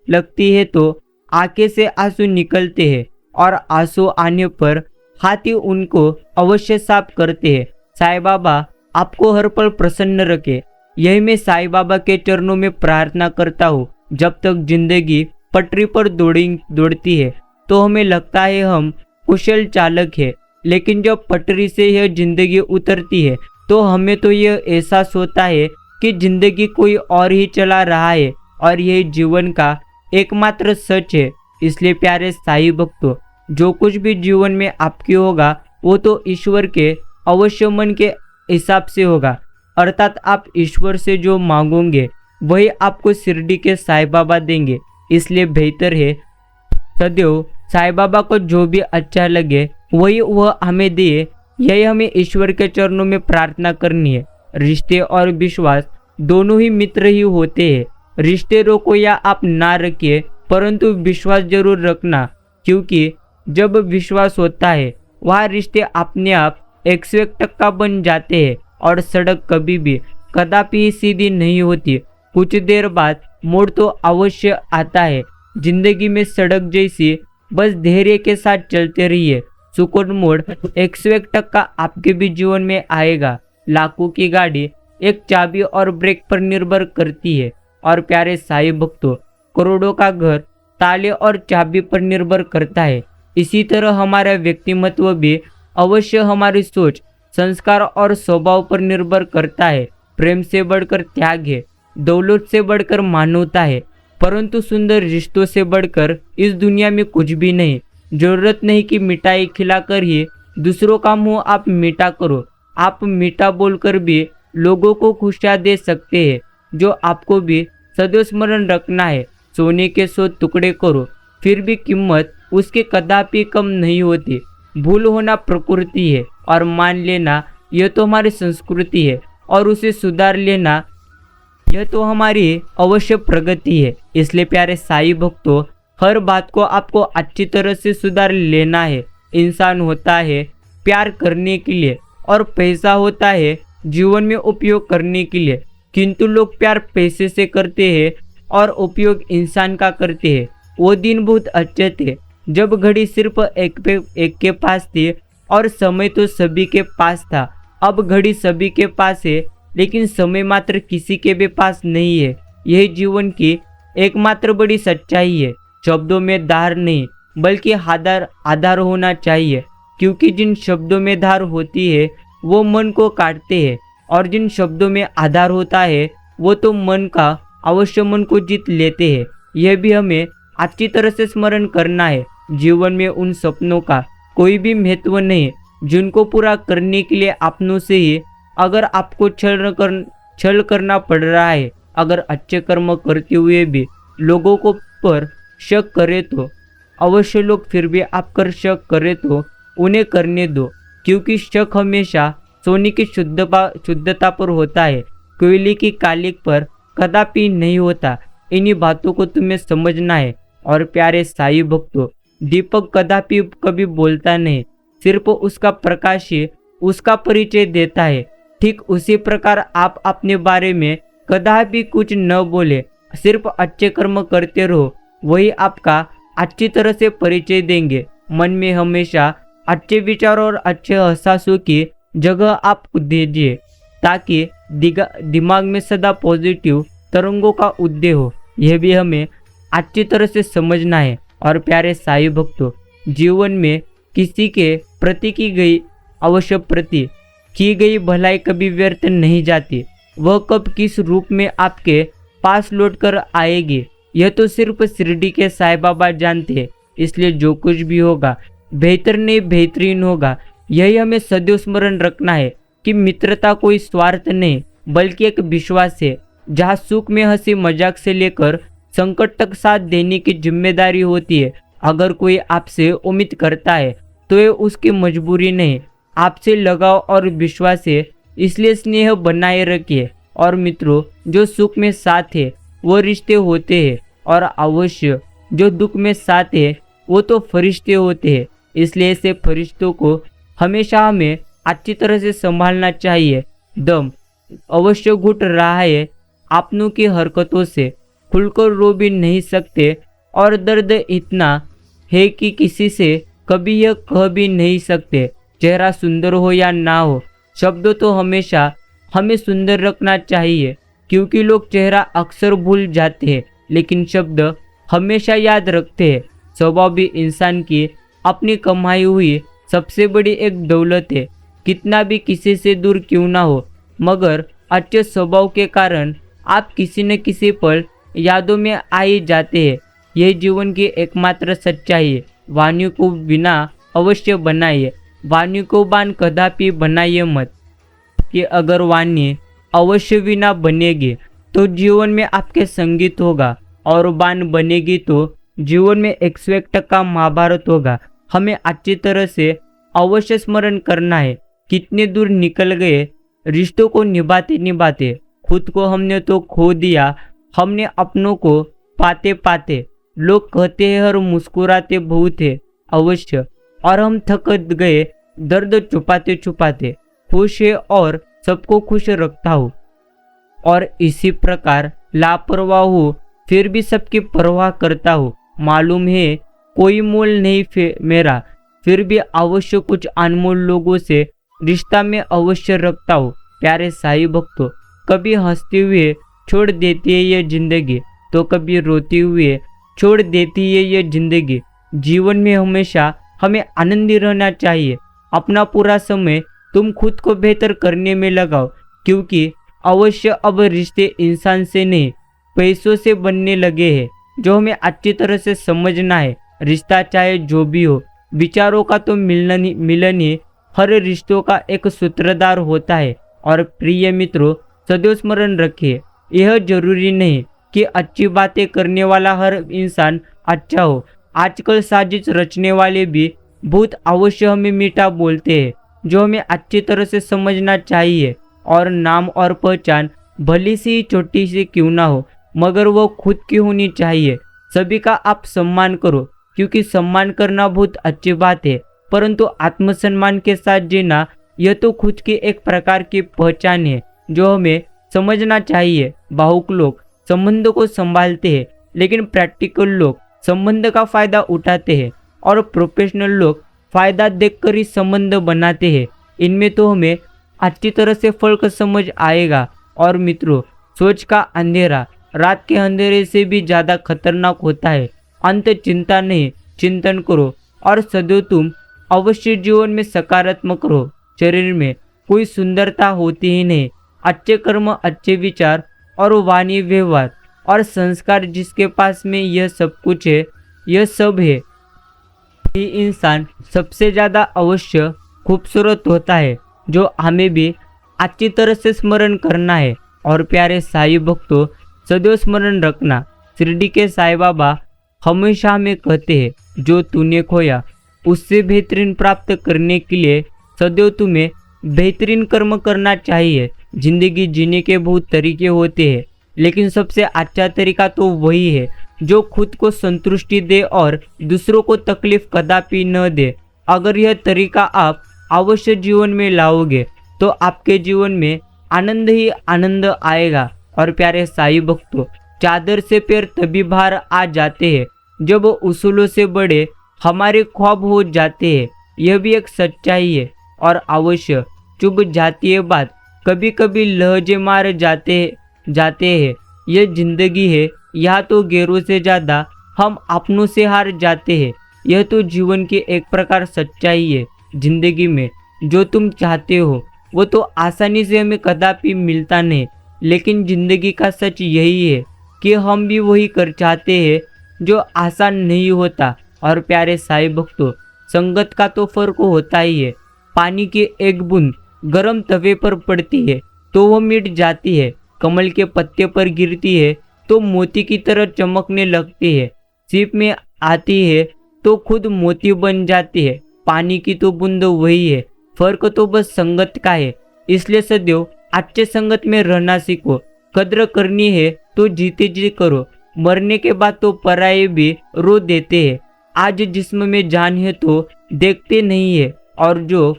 लगती है तो आंखें से आंसू निकलते हैं, और आंसू आने पर हाथ ही उनको अवश्य साफ करते हैं। साईं बाबा आपको हर पल प्रसन्न रखे, यही मैं साईं बाबा के चरणों में प्रार्थना करता हूँ। जब तक जिंदगी पटरी पर दौड़ती है तो हमें लगता है हम कुशल चालक है, लेकिन जब पटरी से यह जिंदगी उतरती है तो हमें तो यह एहसास होता है कि जिंदगी कोई और ही चला रहा है, और यही जीवन का एकमात्र सच है। इसलिए प्यारे साईं भक्तों, जो कुछ भी जीवन में आपके होगा वो तो ईश्वर के अवश्य मन के हिसाब से होगा, अर्थात आप ईश्वर से जो मांगोगे वही आपको शिरडी के साईं बाबा देंगे। इसलिए बेहतर है सदैव साईं बाबा को जो भी अच्छा लगे वही वह हमें दे। यही हमें ईश्वर के चरणों में प्रार्थना करनी है। रिश्ते और विश्वास दोनों ही मित्र ही होते हैं। रिश्ते रोको या आप ना रखिए, परंतु विश्वास जरूर रखना, क्योंकि जब विश्वास होता है वहाँ रिश्ते अपने आप 101% बन जाते हैं। और सड़क कभी भी कदापि सीधी नहीं होती, कुछ देर बाद मोड़ तो अवश्य आता है। जिंदगी में सड़क जैसी, बस धैर्य के साथ चलते रहिए। सुकून मोड़ 101% आपके भी जीवन में आएगा। लाखों की गाड़ी एक चाबी और ब्रेक पर निर्भर करती है, और प्यारे साईं भक्तों, करोड़ों का घर ताले और चाबी पर निर्भर करता है। इसी तरह हमारा व्यक्तिमत्व भी अवश्य हमारी सोच, संस्कार और स्वभाव पर निर्भर करता है। प्रेम से बढ़कर त्याग है, दौलत से बढ़कर मानवता है, परंतु सुंदर रिश्तों से बढ़कर इस दुनिया में कुछ भी नहीं। जरूरत नहीं कि मिठाई खिलाकर ही दूसरों का मुंह आप मीठा करो। आप मीठा बोलकर भी लोगों को खुशियाँ दे सकते हैं। जो आपको भी सदैव स्मरण रखना है, सोने के 100 टुकड़े करो, फिर भी कीमत उसके कदापि कम नहीं होती। भूल होना प्रकृति है, और मान लेना यह तो हमारी संस्कृति है, और उसे सुधार लेना यह तो हमारी अवश्य प्रगति है। इसलिए प्यारे साईं भक्तों, हर बात को आपको अच्छी तरह से सुधार लेना है। इंसान होता है प्यार करने के लिए, और पैसा होता है जीवन में उपयोग करने के लिए, किंतु लोग प्यार पैसे से करते हैं और उपयोग इंसान का करते हैं। वो दिन बहुत अच्छे थे जब घड़ी सिर्फ एक के पास थी और समय तो सभी के पास था। अब घड़ी सभी के पास है, लेकिन समय मात्र किसी के भी पास नहीं है। यही जीवन की एकमात्र बड़ी सच्चाई है। शब्दों में धार नहीं, बल्कि आधार होना चाहिए, क्योंकि जिन शब्दों में धार होती है वो मन को काटते हैं, और जिन शब्दों में आधार होता है वो तो मन को जीत लेते हैं। यह भी हमें अच्छी तरह से स्मरण करना है। जीवन में उन सपनों का कोई भी महत्व नहीं जिनको पूरा करने के लिए अपनों से ही अगर आपको छल करना पड़ रहा है। अगर अच्छे कर्म करते हुए भी लोगों को पर शक करे तो अवश्य लोग फिर भी आप पर शक करे तो उन्हें करने दो, क्योंकि शक हमेशा सोने की शुद्धता पर होता है, कोयले की कालिक पर कदापि नहीं होता। इन्हीं बातों को तुम्हें समझना है। और प्यारे साईं भक्तों, दीपक कदापि कभी बोलता नहीं, सिर्फ उसका प्रकाश ही उसका परिचय देता है। ठीक उसी प्रकार आप अपने बारे में कदापि कुछ न बोले, सिर्फ अच्छे कर्म करते रहो, वही आपका अच्छी तरह से परिचय देंगे। मन में हमेशा अच्छे विचार और अच्छे एहसासों की जगह आप दीजिए, ताकि दिमाग में सदा पॉजिटिव तरंगों का उदय हो। यह भी हमें अच्छी तरह से समझना है। और प्यारे साईं भक्तों, जीवन में किसी के प्रति की गई भलाई कभी व्यर्थ नहीं जाती। वह कब किस रूप में आपके पास लौट कर आएगी, यह तो सिर्फ शिरडी के साईं बाबा जानते हैं। इसलिए जो कुछ भी होगा बेहतर नहीं बेहतरीन होगा। यही हमें सदैव स्मरण रखना है कि मित्रता कोई स्वार्थ नहीं, बल्कि एक विश्वास है, जहाँ सुख में हंसी मजाक से लेकर संकट तक साथ देने की जिम्मेदारी होती है। अगर कोई आपसे उम्मीद करता है तो ये उसकी मजबूरी नहीं, आपसे लगाव और विश्वास है। इसलिए स्नेह बनाए रखिए। और मित्रों, जो सुख में साथ है वो रिश्ते होते हैं, और अवश्य जो दुख में साथ है वो तो फरिश्ते होते हैं। इसलिए ऐसे फरिश्तों को हमेशा हमें अच्छी तरह से संभालना चाहिए। दम अवश्य घुट रहा है अपनों की हरकतों से, खुलकर रो भी नहीं सकते, और दर्द इतना है कि किसी से कभी यह कह भी नहीं सकते। चेहरा सुंदर हो या ना हो, शब्द तो हमेशा हमें सुंदर रखना चाहिए, क्योंकि लोग चेहरा अक्सर भूल जाते हैं, लेकिन शब्द हमेशा याद रखते हैं। स्वभाव भी इंसान की अपनी कमाई हुई सबसे बड़ी एक दौलत है। कितना भी किसी से दूर क्यों ना हो, मगर अच्छे स्वभाव के कारण आप किसी न किसी पल यादों में आ ही जाते हैं। यह जीवन की एकमात्र सच्चाई है। वाणी को बिना अवश्य बनाइए, वाणी को बान कदापि बनाइए मत, कि अगर वाणी अवश्य विना बनेगी तो जीवन में आपके संगीत होगा, और बान बनेगी तो जीवन में 101% महाभारत होगा। हमें अच्छी तरह से अवश्य स्मरण करना है, कितने दूर निकल गए रिश्तों को निभाते निभाते खुद को हमने तो खो दिया। हमने अपनों को पाते पाते। लोग कहते हैं हर मुस्कुराते बहुत है अवश्य, और हम थक गए दर्द छुपाते छुपाते। खुश है और सबको खुश रखता हूँ, और इसी प्रकार लापरवाह हूँ फिर भी सबकी परवाह करता हूँ। मालूम है कोई मोल नहीं मेरा, फिर भी अवश्य कुछ अनमोल लोगों से रिश्ता में अवश्य रखता हूँ। प्यारे साईं भक्तों, कभी हंसते हुए छोड़ देती है ये जिंदगी, तो कभी रोते हुए छोड़ देती है ये जिंदगी। जीवन में हमेशा हमें आनंदी रहना चाहिए। अपना पूरा समय तुम खुद को बेहतर करने में लगाओ, क्योंकि अवश्य अब रिश्ते इंसान से नहीं पैसों से बनने लगे हैं, जो हमें अच्छी तरह से समझना है। रिश्ता चाहे जो भी हो, विचारों का तो मिलन ही हर रिश्तों का एक सूत्रधार होता है। और प्रिय मित्रों, सदैव स्मरण रखिए, यह जरूरी नहीं कि अच्छी बातें करने वाला हर इंसान अच्छा हो। आजकल साजिश रचने वाले भी बहुत अवश्य हमें मीठा बोलते हैं, जो हमें अच्छी तरह से समझना चाहिए। और नाम और पहचान भली सी छोटी सी क्यों ना हो, मगर वो खुद की होनी चाहिए। सभी का आप सम्मान करो, क्योंकि सम्मान करना बहुत अच्छी बात है, परंतु आत्मसम्मान के साथ जीना यह तो खुद की एक प्रकार की पहचान है, जो हमें समझना चाहिए। भावुक लोग संबंध को संभालते हैं, लेकिन प्रैक्टिकल लोग संबंध का फायदा उठाते हैं, और प्रोफेशनल लोग फायदा देखकर ही संबंध बनाते हैं। इनमें तो हमें अच्छी तरह से फर्क समझ आएगा। और मित्रों, सोच का अंधेरा रात के अंधेरे से भी ज़्यादा खतरनाक होता है। अंत चिंता नहीं, चिंतन करो, और सदैव तुम अवश्य जीवन में सकारात्मक रहो। शरीर में कोई सुंदरता होती ही नहीं, अच्छे कर्म, अच्छे विचार और वाणी व्यवहार और संस्कार जिसके पास में यह सब कुछ है, यह सब है, ही इंसान सबसे ज़्यादा अवश्य खूबसूरत होता है, जो हमें भी अच्छी तरह से स्मरण करना है। और प्यारे साईं भक्तों, सदैव स्मरण रखना, शिरडी के साईं बाबा हमेशा हमें कहते हैं, जो तूने खोया उससे बेहतरीन प्राप्त करने के लिए सदैव तुम्हें बेहतरीन कर्म करना चाहिए। जिंदगी जीने के बहुत तरीके होते हैं, लेकिन सबसे अच्छा तरीका तो वही है जो खुद को संतुष्टि दे और दूसरों को तकलीफ कदापि न दे। अगर यह तरीका आप अवश्य जीवन में लाओगे, तो आपके जीवन में आनंद ही आनंद आएगा। और प्यारे साईं भक्तों, चादर से पैर तभी बाहर आ जाते हैं जब उसूलों से बड़े हमारे ख्वाब हो जाते हैं। यह भी एक सच्चाई है, और अवश्य चुभ जाती है बात, कभी कभी लहजे मार जाते हैं। यह जिंदगी है, यहाँ तो गैरों से ज़्यादा हम अपनों से हार जाते हैं। यह तो जीवन की एक प्रकार सच्चाई है। जिंदगी में जो तुम चाहते हो वो तो आसानी से हमें कदापि मिलता नहीं, लेकिन जिंदगी का सच यही है कि हम भी वही कर चाहते हैं जो आसान नहीं होता। और प्यारे साईं भक्तों, संगत का तो फर्क होता ही है। पानी की एक बूंद गर्म तवे पर पड़ती है तो वह मिट जाती है, कमल के पत्ते पर गिरती है तो मोती की तरह चमकने लगती है, सीप में आती है तो खुद मोती बन जाती है। पानी की तो बूंद वही है, फर्क तो बस संगत का है। इसलिए सदैव अच्छे संगत में रहना सीखो। कद्र करनी है तो जीते जी करो, मरने के बाद तो पराये भी रो देते हैं। आज जिस्म में जान है तो देखते नहीं है, और जो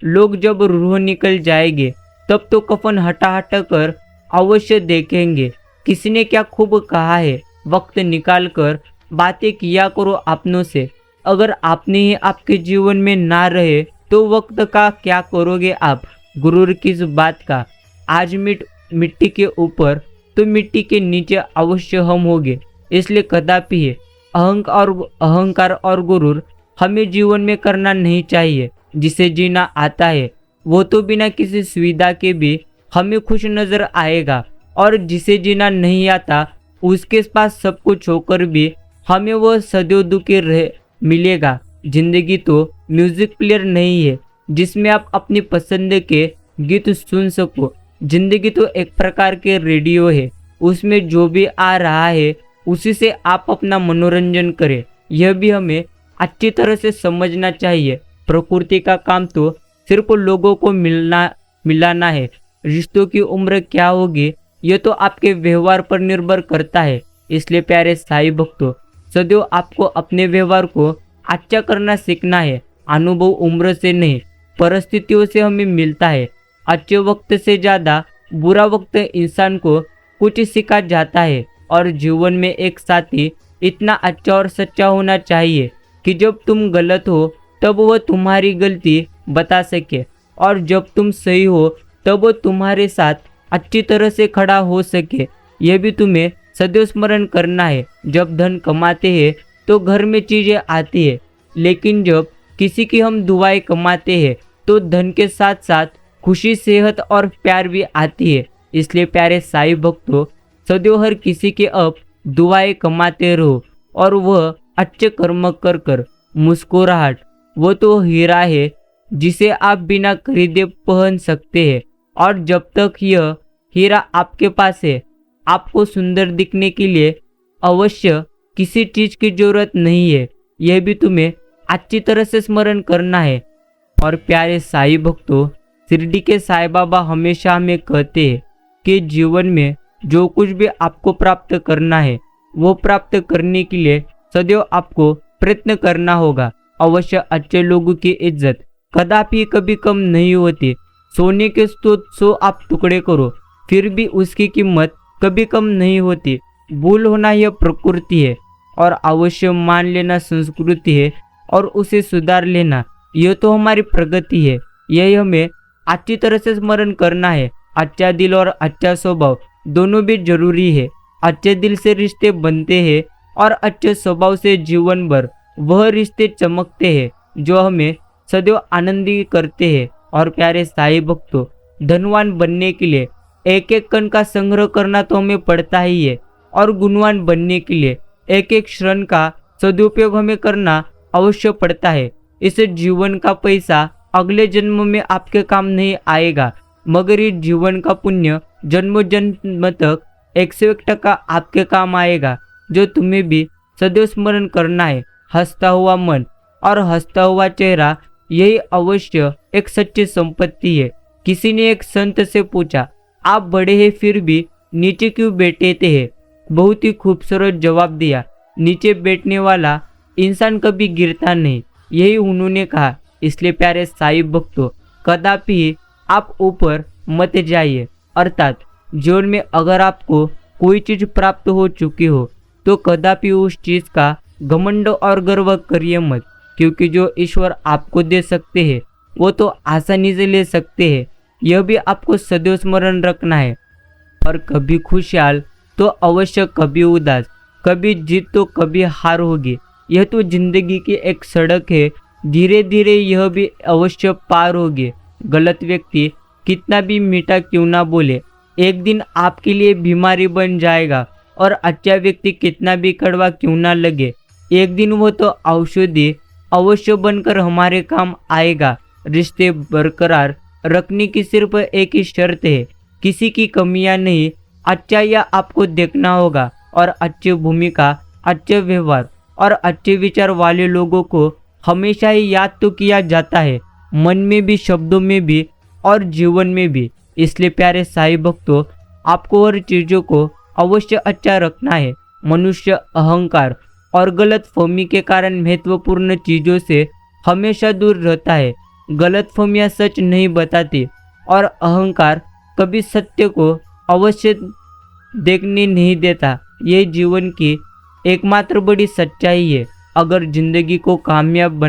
लोग जब रूह निकल जाएंगे तब तो कफन हटा हटा कर अवश्य देखेंगे। किसी ने क्या खूब कहा है, वक्त निकाल कर बातें किया करो अपनों से। अगर आपने ही आपके जीवन में ना रहे तो वक्त का क्या करोगे आप? गुरूर किस बात का? आज मिट्टी के ऊपर तो मिट्टी के नीचे अवश्य हम होंगे। इसलिए कदापि अहंकार और गुरूर हमें जीवन में करना नहीं चाहिए। जिसे जीना आता है वो तो बिना किसी सुविधा के भी हमें खुश नजर आएगा, और जिसे जीना नहीं आता उसके पास सब कुछ होकर भी हमें वह सदैव दुखी रह मिलेगा। जिंदगी तो म्यूजिक प्लेयर नहीं है जिसमें आप अपनी पसंद के गीत सुन सको। जिंदगी तो एक प्रकार के रेडियो है, उसमें जो भी आ रहा है उसी से आप अपना मनोरंजन करें। यह भी हमें अच्छी तरह से समझना चाहिए। प्रकृति का काम तो सिर्फ लोगों को मिलाना है, रिश्तों की उम्र क्या होगी ये तो आपके व्यवहार पर निर्भर करता है। इसलिए प्यारे साईं भक्तों, सदैव आपको अपने व्यवहार को अच्छा करना सीखना है। अनुभव उम्र से नहीं, परिस्थितियों से हमें मिलता है। अच्छे वक्त से ज़्यादा बुरा वक्त इंसान को कुछ सिखा जाता है। और जीवन में एक साथी इतना अच्छा और सच्चा होना चाहिए कि जब तुम गलत हो तब वो तुम्हारी गलती बता सके, और जब तुम सही हो तब वो तुम्हारे साथ अच्छी तरह से खड़ा हो सके। यह भी तुम्हें सदैव स्मरण करना है। जब धन कमाते हैं तो घर में चीज़ें आती है, लेकिन जब किसी की हम दुआएं कमाते हैं तो धन के साथ साथ खुशी, सेहत और प्यार भी आती है। इसलिए प्यारे साईं भक्तों, सदैव हर किसी के अब दुआएं कमाते रहो, और वह अच्छे कर्म कर कर मुस्कुराहट, वो तो हीरा है जिसे आप बिना खरीदे पहन सकते हैं। और जब तक यह हीरा आपके पास है, आपको सुंदर दिखने के लिए अवश्य किसी चीज की जरूरत नहीं है। यह भी तुम्हें अच्छी तरह से स्मरण करना है। और प्यारे साईं भक्तों, शिरडी के साईं बाबा हमेशा हमें कहते हैं कि जीवन में जो कुछ भी आपको प्राप्त करना है, वो प्राप्त करने के लिए सदैव आपको प्रयत्न करना होगा। अवश्य अच्छे लोगों की इज्जत कदापि कभी कम नहीं होती। सोने के 100 आप टुकड़े करो, फिर भी उसकी कीमत कभी कम नहीं होती। भूल होना यह प्रकृति है, और अवश्य मान लेना संस्कृति है, और उसे सुधार लेना यह तो हमारी प्रगति है। यह हमें अच्छी तरह से स्मरण करना है। अच्छा दिल और अच्छा स्वभाव दोनों भी जरूरी है। अच्छे दिल से रिश्ते बनते हैं, और अच्छे स्वभाव से जीवन भर वह रिश्ते चमकते हैं जो हमें सदैव आनंदित करते हैं। और प्यारे साईं भक्तों, धनवान बनने के लिए एक एक कण का संग्रह करना तो हमें पड़ता ही है, और गुणवान बनने के लिए एक एक क्षण का सदुपयोग हमें करना अवश्य पड़ता है। इस जीवन का पैसा अगले जन्म में आपके काम नहीं आएगा, मगर इस जीवन का पुण्य जन्म जन्म तक 101% आपके काम आएगा, जो तुम्हें भी सदैव स्मरण करना है। हंसता हुआ मन और हंसता हुआ चेहरा, यही अवश्य एक सच्ची संपत्ति है। किसी ने एक संत से पूछा, आप बड़े हैं फिर भी नीचे क्यों बैठते हैं? बहुत ही खूबसूरत जवाब दिया, नीचे बैठने वाला इंसान कभी गिरता नहीं। यही उन्होंने कहा। इसलिए प्यारे साईं भक्तों, कदापि आप ऊपर मत जाइए। अर्थात जीवन में अगर आपको कोई चीज प्राप्त हो चुकी हो तो कदापि उस चीज का घमंड और गर्व करिए मत, क्योंकि जो ईश्वर आपको दे सकते हैं वो तो आसानी से ले सकते हैं। यह भी आपको सदैव स्मरण रखना है। और कभी खुशहाल तो अवश्य कभी उदास, कभी जीत तो कभी हार होगी। यह तो जिंदगी की एक सड़क है, धीरे धीरे यह भी अवश्य पार होगी। गलत व्यक्ति कितना भी मीठा क्यों ना बोले, एक दिन आपके लिए बीमारी बन जाएगा। और अच्छा व्यक्ति कितना भी कड़वा क्यों ना लगे, एक दिन वो तो औषधि अवश्य बनकर हमारे काम आएगा। रिश्ते बरकरार रखने की सिर्फ एक ही शर्त है, किसी की कमियां नहीं। अच्छा या आपको देखना होगा, और अच्छी भूमिका, अच्छे व्यवहार और अच्छे विचार वाले लोगों को हमेशा ही याद तो किया जाता है, मन में भी, शब्दों में भी और जीवन में भी। इसलिए प्यारे साईं भक्तों, आपको हर चीज़ों को अवश्य अच्छा रखना है। मनुष्य अहंकार और गलत फहमी के कारण महत्वपूर्ण चीज़ों से हमेशा दूर रहता है। गलत फहमियाँ सच नहीं बताती, और अहंकार कभी सत्य को अवश्य देखने नहीं देता। ये जीवन की एकमात्र बड़ी सच्चाई है। अगर जिंदगी को कामयाब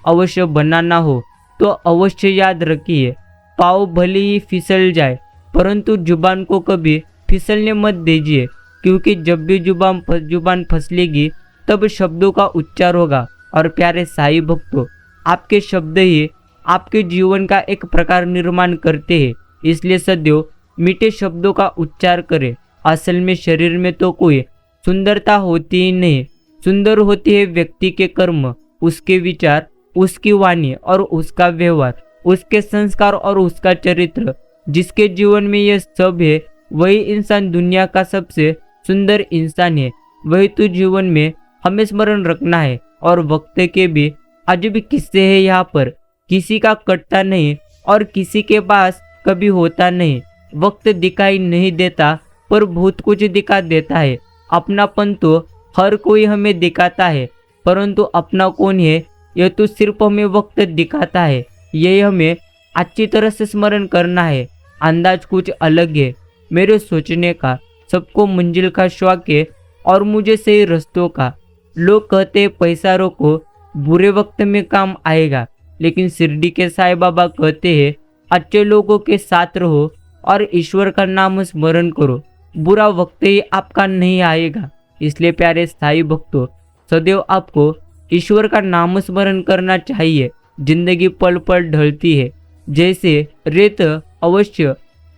अवश्य बनाना हो तो अवश्य याद रखिए, पाँव भले ही फिसल जाए परंतु जुबान को कभी फिसलने मत दीजिए, क्योंकि जब भी जुबान फसलेगी तब शब्दों का उच्चार होगा। और प्यारे साईं भक्तों, आपके शब्द ही आपके जीवन का एक प्रकार निर्माण करते हैं। इसलिए सदैव मीठे शब्दों का उच्चार करें। असल में शरीर में तो कोई सुंदरता होती ही नहीं, सुंदर होती है व्यक्ति के कर्म, उसके विचार, उसकी वाणी और उसका व्यवहार, उसके संस्कार और उसका चरित्र। जिसके जीवन में यह सब है वही इंसान दुनिया का सबसे सुंदर इंसान है। वही तो जीवन में हमें स्मरण रखना है। और वक्त के भी अजब किस्से हैं यहाँ पर, किसी का कटता नहीं और किसी के पास कभी होता नहीं। वक्त दिखाई नहीं देता पर बहुत कुछ दिखा देता है। अपनापन तो हर कोई हमें दिखाता है, परंतु अपना कौन है यह तो सिर्फ हमें वक्त दिखाता है। यही हमें अच्छी तरह से स्मरण करना है। अंदाज कुछ अलग है मेरे सोचने का, सबको मंजिल का शौक है और मुझे सही रास्तों का। लोग कहते हैं पैसा रोको, बुरे वक्त में काम आएगा, लेकिन शिरडी के साईं बाबा कहते हैं अच्छे लोगों के साथ रहो और ईश्वर का नाम स्मरण करो, बुरा वक्त ही आपका नहीं आएगा। इसलिए प्यारे साईं भक्तों, सदैव आपको ईश्वर का नाम स्मरण करना चाहिए। जिंदगी पल पल ढलती है, जैसे रेत अवश्य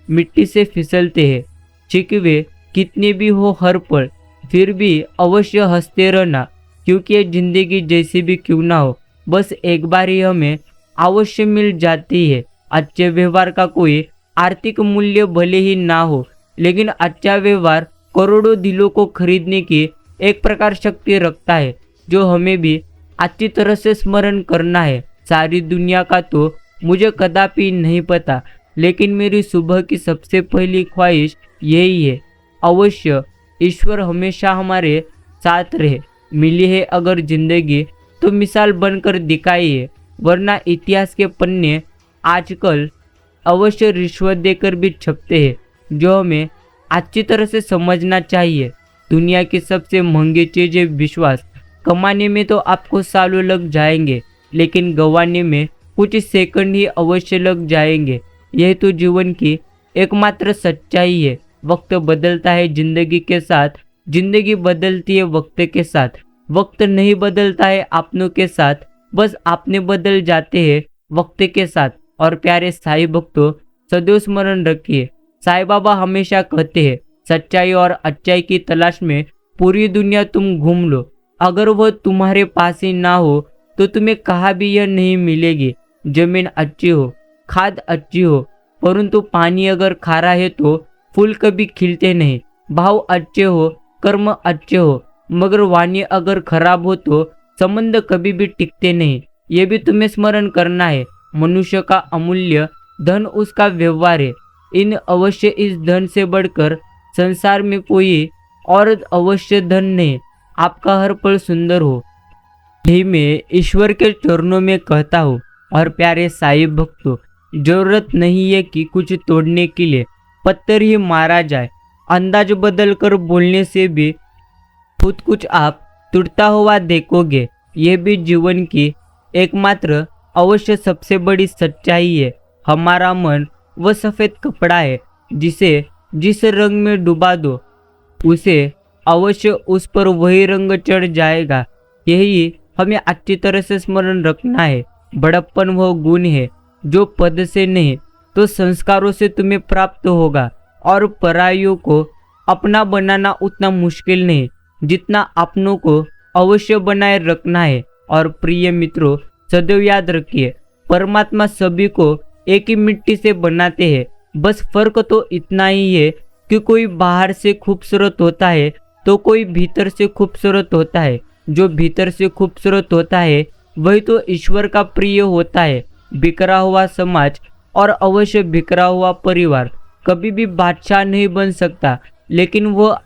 मिट्टी से फिसलते हैं। शिकवे कितने भी हो हर पल, फिर भी अवश्य हंसते रहना, क्योंकि ये जिंदगी जैसी भी क्यों ना हो, बस एक बार ही हमें अवश्य मिल जाती है। अच्छे व्यवहार का कोई आर्थिक मूल्य भले ही ना हो, लेकिन अच्छा व्यवहार करोड़ों दिलों को खरीदने की एक प्रकार शक्ति रखता है, जो हमें भी अच्छी तरह से स्मरण करना है। सारी दुनिया का तो मुझे कदापि नहीं पता, लेकिन मेरी सुबह की सबसे पहली ख्वाहिश यही है, अवश्य ईश्वर हमेशा हमारे साथ रहे। मिली है अगर जिंदगी तो मिसाल बनकर दिखाइए, वरना इतिहास के पन्ने आजकल अवश्य रिश्वत देकर भी छपते हैं, जो हमें अच्छी तरह से समझना चाहिए। दुनिया की सबसे महंगी चीज़ है विश्वास। कमाने में तो आपको सालों लग जाएंगे, लेकिन गंवाने में कुछ सेकंड ही अवश्य लग जाएंगे। यह तो जीवन की एकमात्र सच्चाई है। वक्त बदलता है जिंदगी के साथ, जिंदगी बदलती है वक्त के साथ। वक्त नहीं बदलता है अपनों के साथ, बस आपने बदल जाते हैं वक्त के साथ। और प्यारे साईं भक्तों, सदैव स्मरण रखिए, साईं बाबा हमेशा कहते हैं सच्चाई और अच्छाई की तलाश में पूरी दुनिया तुम घूम लो, अगर वह तुम्हारे पास ही ना हो तो तुम्हें कहाँ भी यह नहीं मिलेगी। जमीन अच्छी हो, खाद अच्छी हो, परंतु पानी अगर खारा है तो फूल कभी खिलते नहीं। भाव अच्छे हो, कर्म अच्छे हो, मगर वाणी अगर खराब हो तो संबंध कभी भी टिकते नहीं। ये भी तुम्हें स्मरण करना है। मनुष्य का अमूल्य धन उसका व्यवहार है। इन अवश्य इस धन से बढ़कर संसार में कोई और अवश्य धन नहीं। आपका हर पल सुंदर हो, यही मैं ईश्वर के चरणों में कहता हूँ। और प्यारे साईं भक्तों, जरूरत नहीं है कि कुछ तोड़ने के लिए पत्थर ही मारा जाए। अंदाज बदल कर बोलने से भी खुद कुछ आप टूटता हुआ देखोगे। यह भी जीवन की एकमात्र अवश्य सबसे बड़ी सच्चाई है। हमारा मन वह सफ़ेद कपड़ा है जिसे जिस रंग में डुबा दो उसे अवश्य उस पर वही रंग चढ़ जाएगा। यही हमें अच्छी तरह से स्मरण रखना है। बड़प्पन वह गुण है जो पद से नहीं तो संस्कारों से तुम्हें प्राप्त होगा, और पराइयों को अपना बनाना उतना मुश्किल नहीं जितना अपनों को अवश्य बनाए रखना है। और प्रिय मित्रों, सदैव याद रखिए, परमात्मा सभी को एक ही मिट्टी से बनाते हैं। बस फर्क तो इतना ही है कि कोई बाहर से खूबसूरत होता है तो कोई भीतर से खूबसूरत होता है। जो भीतर से खूबसूरत होता है वही तो ईश्वर का प्रिय होता है। बिखरा हुआ समाज और अवश्य बिखरा हुआ परिवार कभी भी बादशाह नहीं बन सकता, लेकिन वह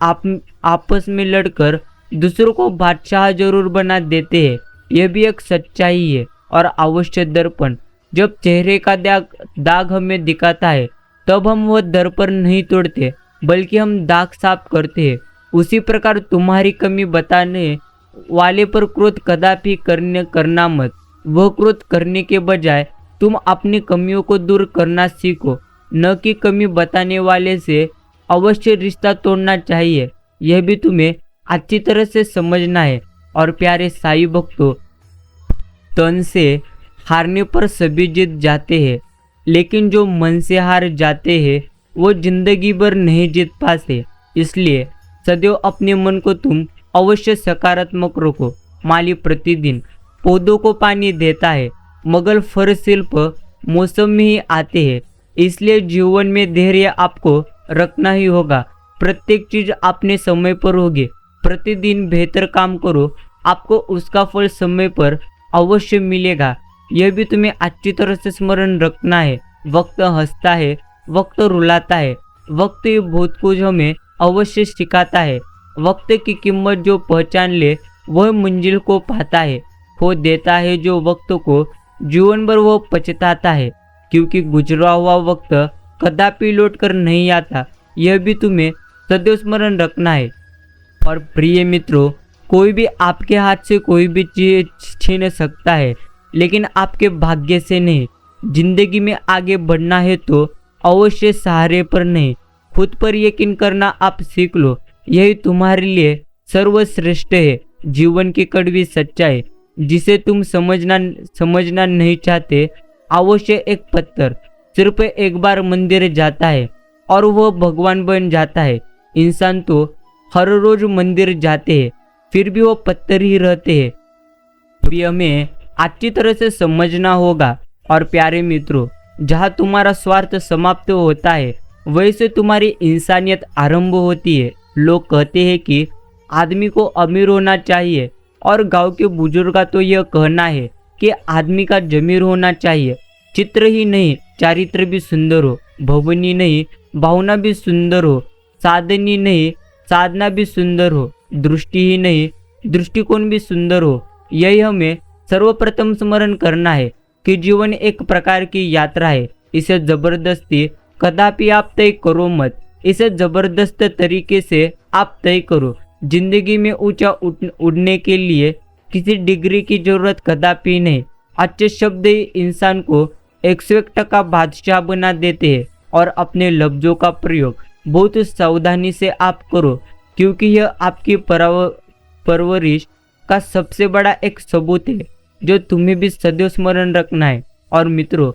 आपस में लड़कर दूसरों को बादशाह जरूर बना देते हैं। यह भी एक सच्चाई है। और अवश्य दर्पण जब चेहरे का दाग हमें दिखाता है तब हम वह दर्पण नहीं तोड़ते, बल्कि हम दाग साफ करते हैं। उसी प्रकार तुम्हारी कमी बताने वाले पर क्रोध कदापि करना मत। वह क्रोध करने के बजाय तुम अपनी कमियों को दूर करना सीखो, न कि कमी बताने वाले से अवश्य रिश्ता तोड़ना चाहिए। यह भी तुम्हें अच्छी तरह से समझना है। और प्यारे साईं भक्तों, तन से हारने पर सभी जीत जाते हैं, लेकिन जो मन से हार जाते हैं वो जिंदगी भर नहीं जीत पाते। इसलिए सदैव अपने मन को तुम अवश्य सकारात्मक रखो। माली प्रतिदिन पौधों को पानी देता है, मगर फल शिल्प मौसम में ही आते हैं। इसलिए जीवन में धैर्य आपको रखना ही होगा। प्रत्येक चीज अपने समय पर होगी। प्रतिदिन बेहतर काम करो, आपको उसका फल समय पर अवश्य मिलेगा। यह भी तुम्हें अच्छी तरह से स्मरण रखना है। वक्त हंसता है वक्त रुलाता है। वक्त ये बहुत कुछ हमें अवश्य सिखाता है। वक्त की कीमत जो पहचान ले वह मंजिल को पाता है। खो देता है जो वक्त को जीवन भर वो पछताता है, क्योंकि गुजरा हुआ वक्त कदापि लौट कर नहीं आता। यह भी तुम्हें सदैव स्मरण रखना है। और प्रिय मित्रों, कोई भी आपके हाथ से कोई भी चीज छीन सकता है, लेकिन आपके भाग्य से नहीं। जिंदगी में आगे बढ़ना है तो अवश्य सहारे पर नहीं, खुद पर यकीन करना आप सीख लो। यही तुम्हारे लिए सर्वश्रेष्ठ है। जीवन की कड़वी सच्चाई जिसे तुम समझना नहीं चाहते। अवश्य एक पत्थर सिर्फ एक बार मंदिर जाता है और वह भगवान बन जाता है। इंसान तो हर रोज मंदिर जाते हैं, फिर भी वो पत्थर ही रहते हैं। अभी हमें अच्छी तरह से समझना होगा। और प्यारे मित्रों, जहाँ तुम्हारा स्वार्थ समाप्त होता है वहीं से तुम्हारी इंसानियत आरंभ होती है। लोग कहते हैं कि आदमी को अमीर होना चाहिए, और गांव के बुजुर्ग का तो यह कहना है कि आदमी का जमीर होना चाहिए। चित्र ही नहीं, चारित्र भी सुंदर हो। भवनी नहीं, भावना भी सुंदर हो। साधनी नहीं, साधना भी सुंदर हो। दृष्टि ही नहीं, दृष्टिकोण भी सुंदर हो। यही हमें सर्वप्रथम स्मरण करना है कि जीवन एक प्रकार की यात्रा है। इसे जबरदस्ती कदापि आप तय करो मत। इसे जबरदस्त तरीके से आप तय करो। जिंदगी में ऊंचा उड़ने के लिए किसी डिग्री की जरूरत कदापि नहीं। अच्छे शब्द ही इंसान को 101% बादशाह बना देते हैं। और अपने लफ्जों का प्रयोग बहुत सावधानी से आप करो, क्योंकि यह आपकी परवरिश का सबसे बड़ा एक सबूत है जो तुम्हें भी सदैव स्मरण रखना है। और मित्रों,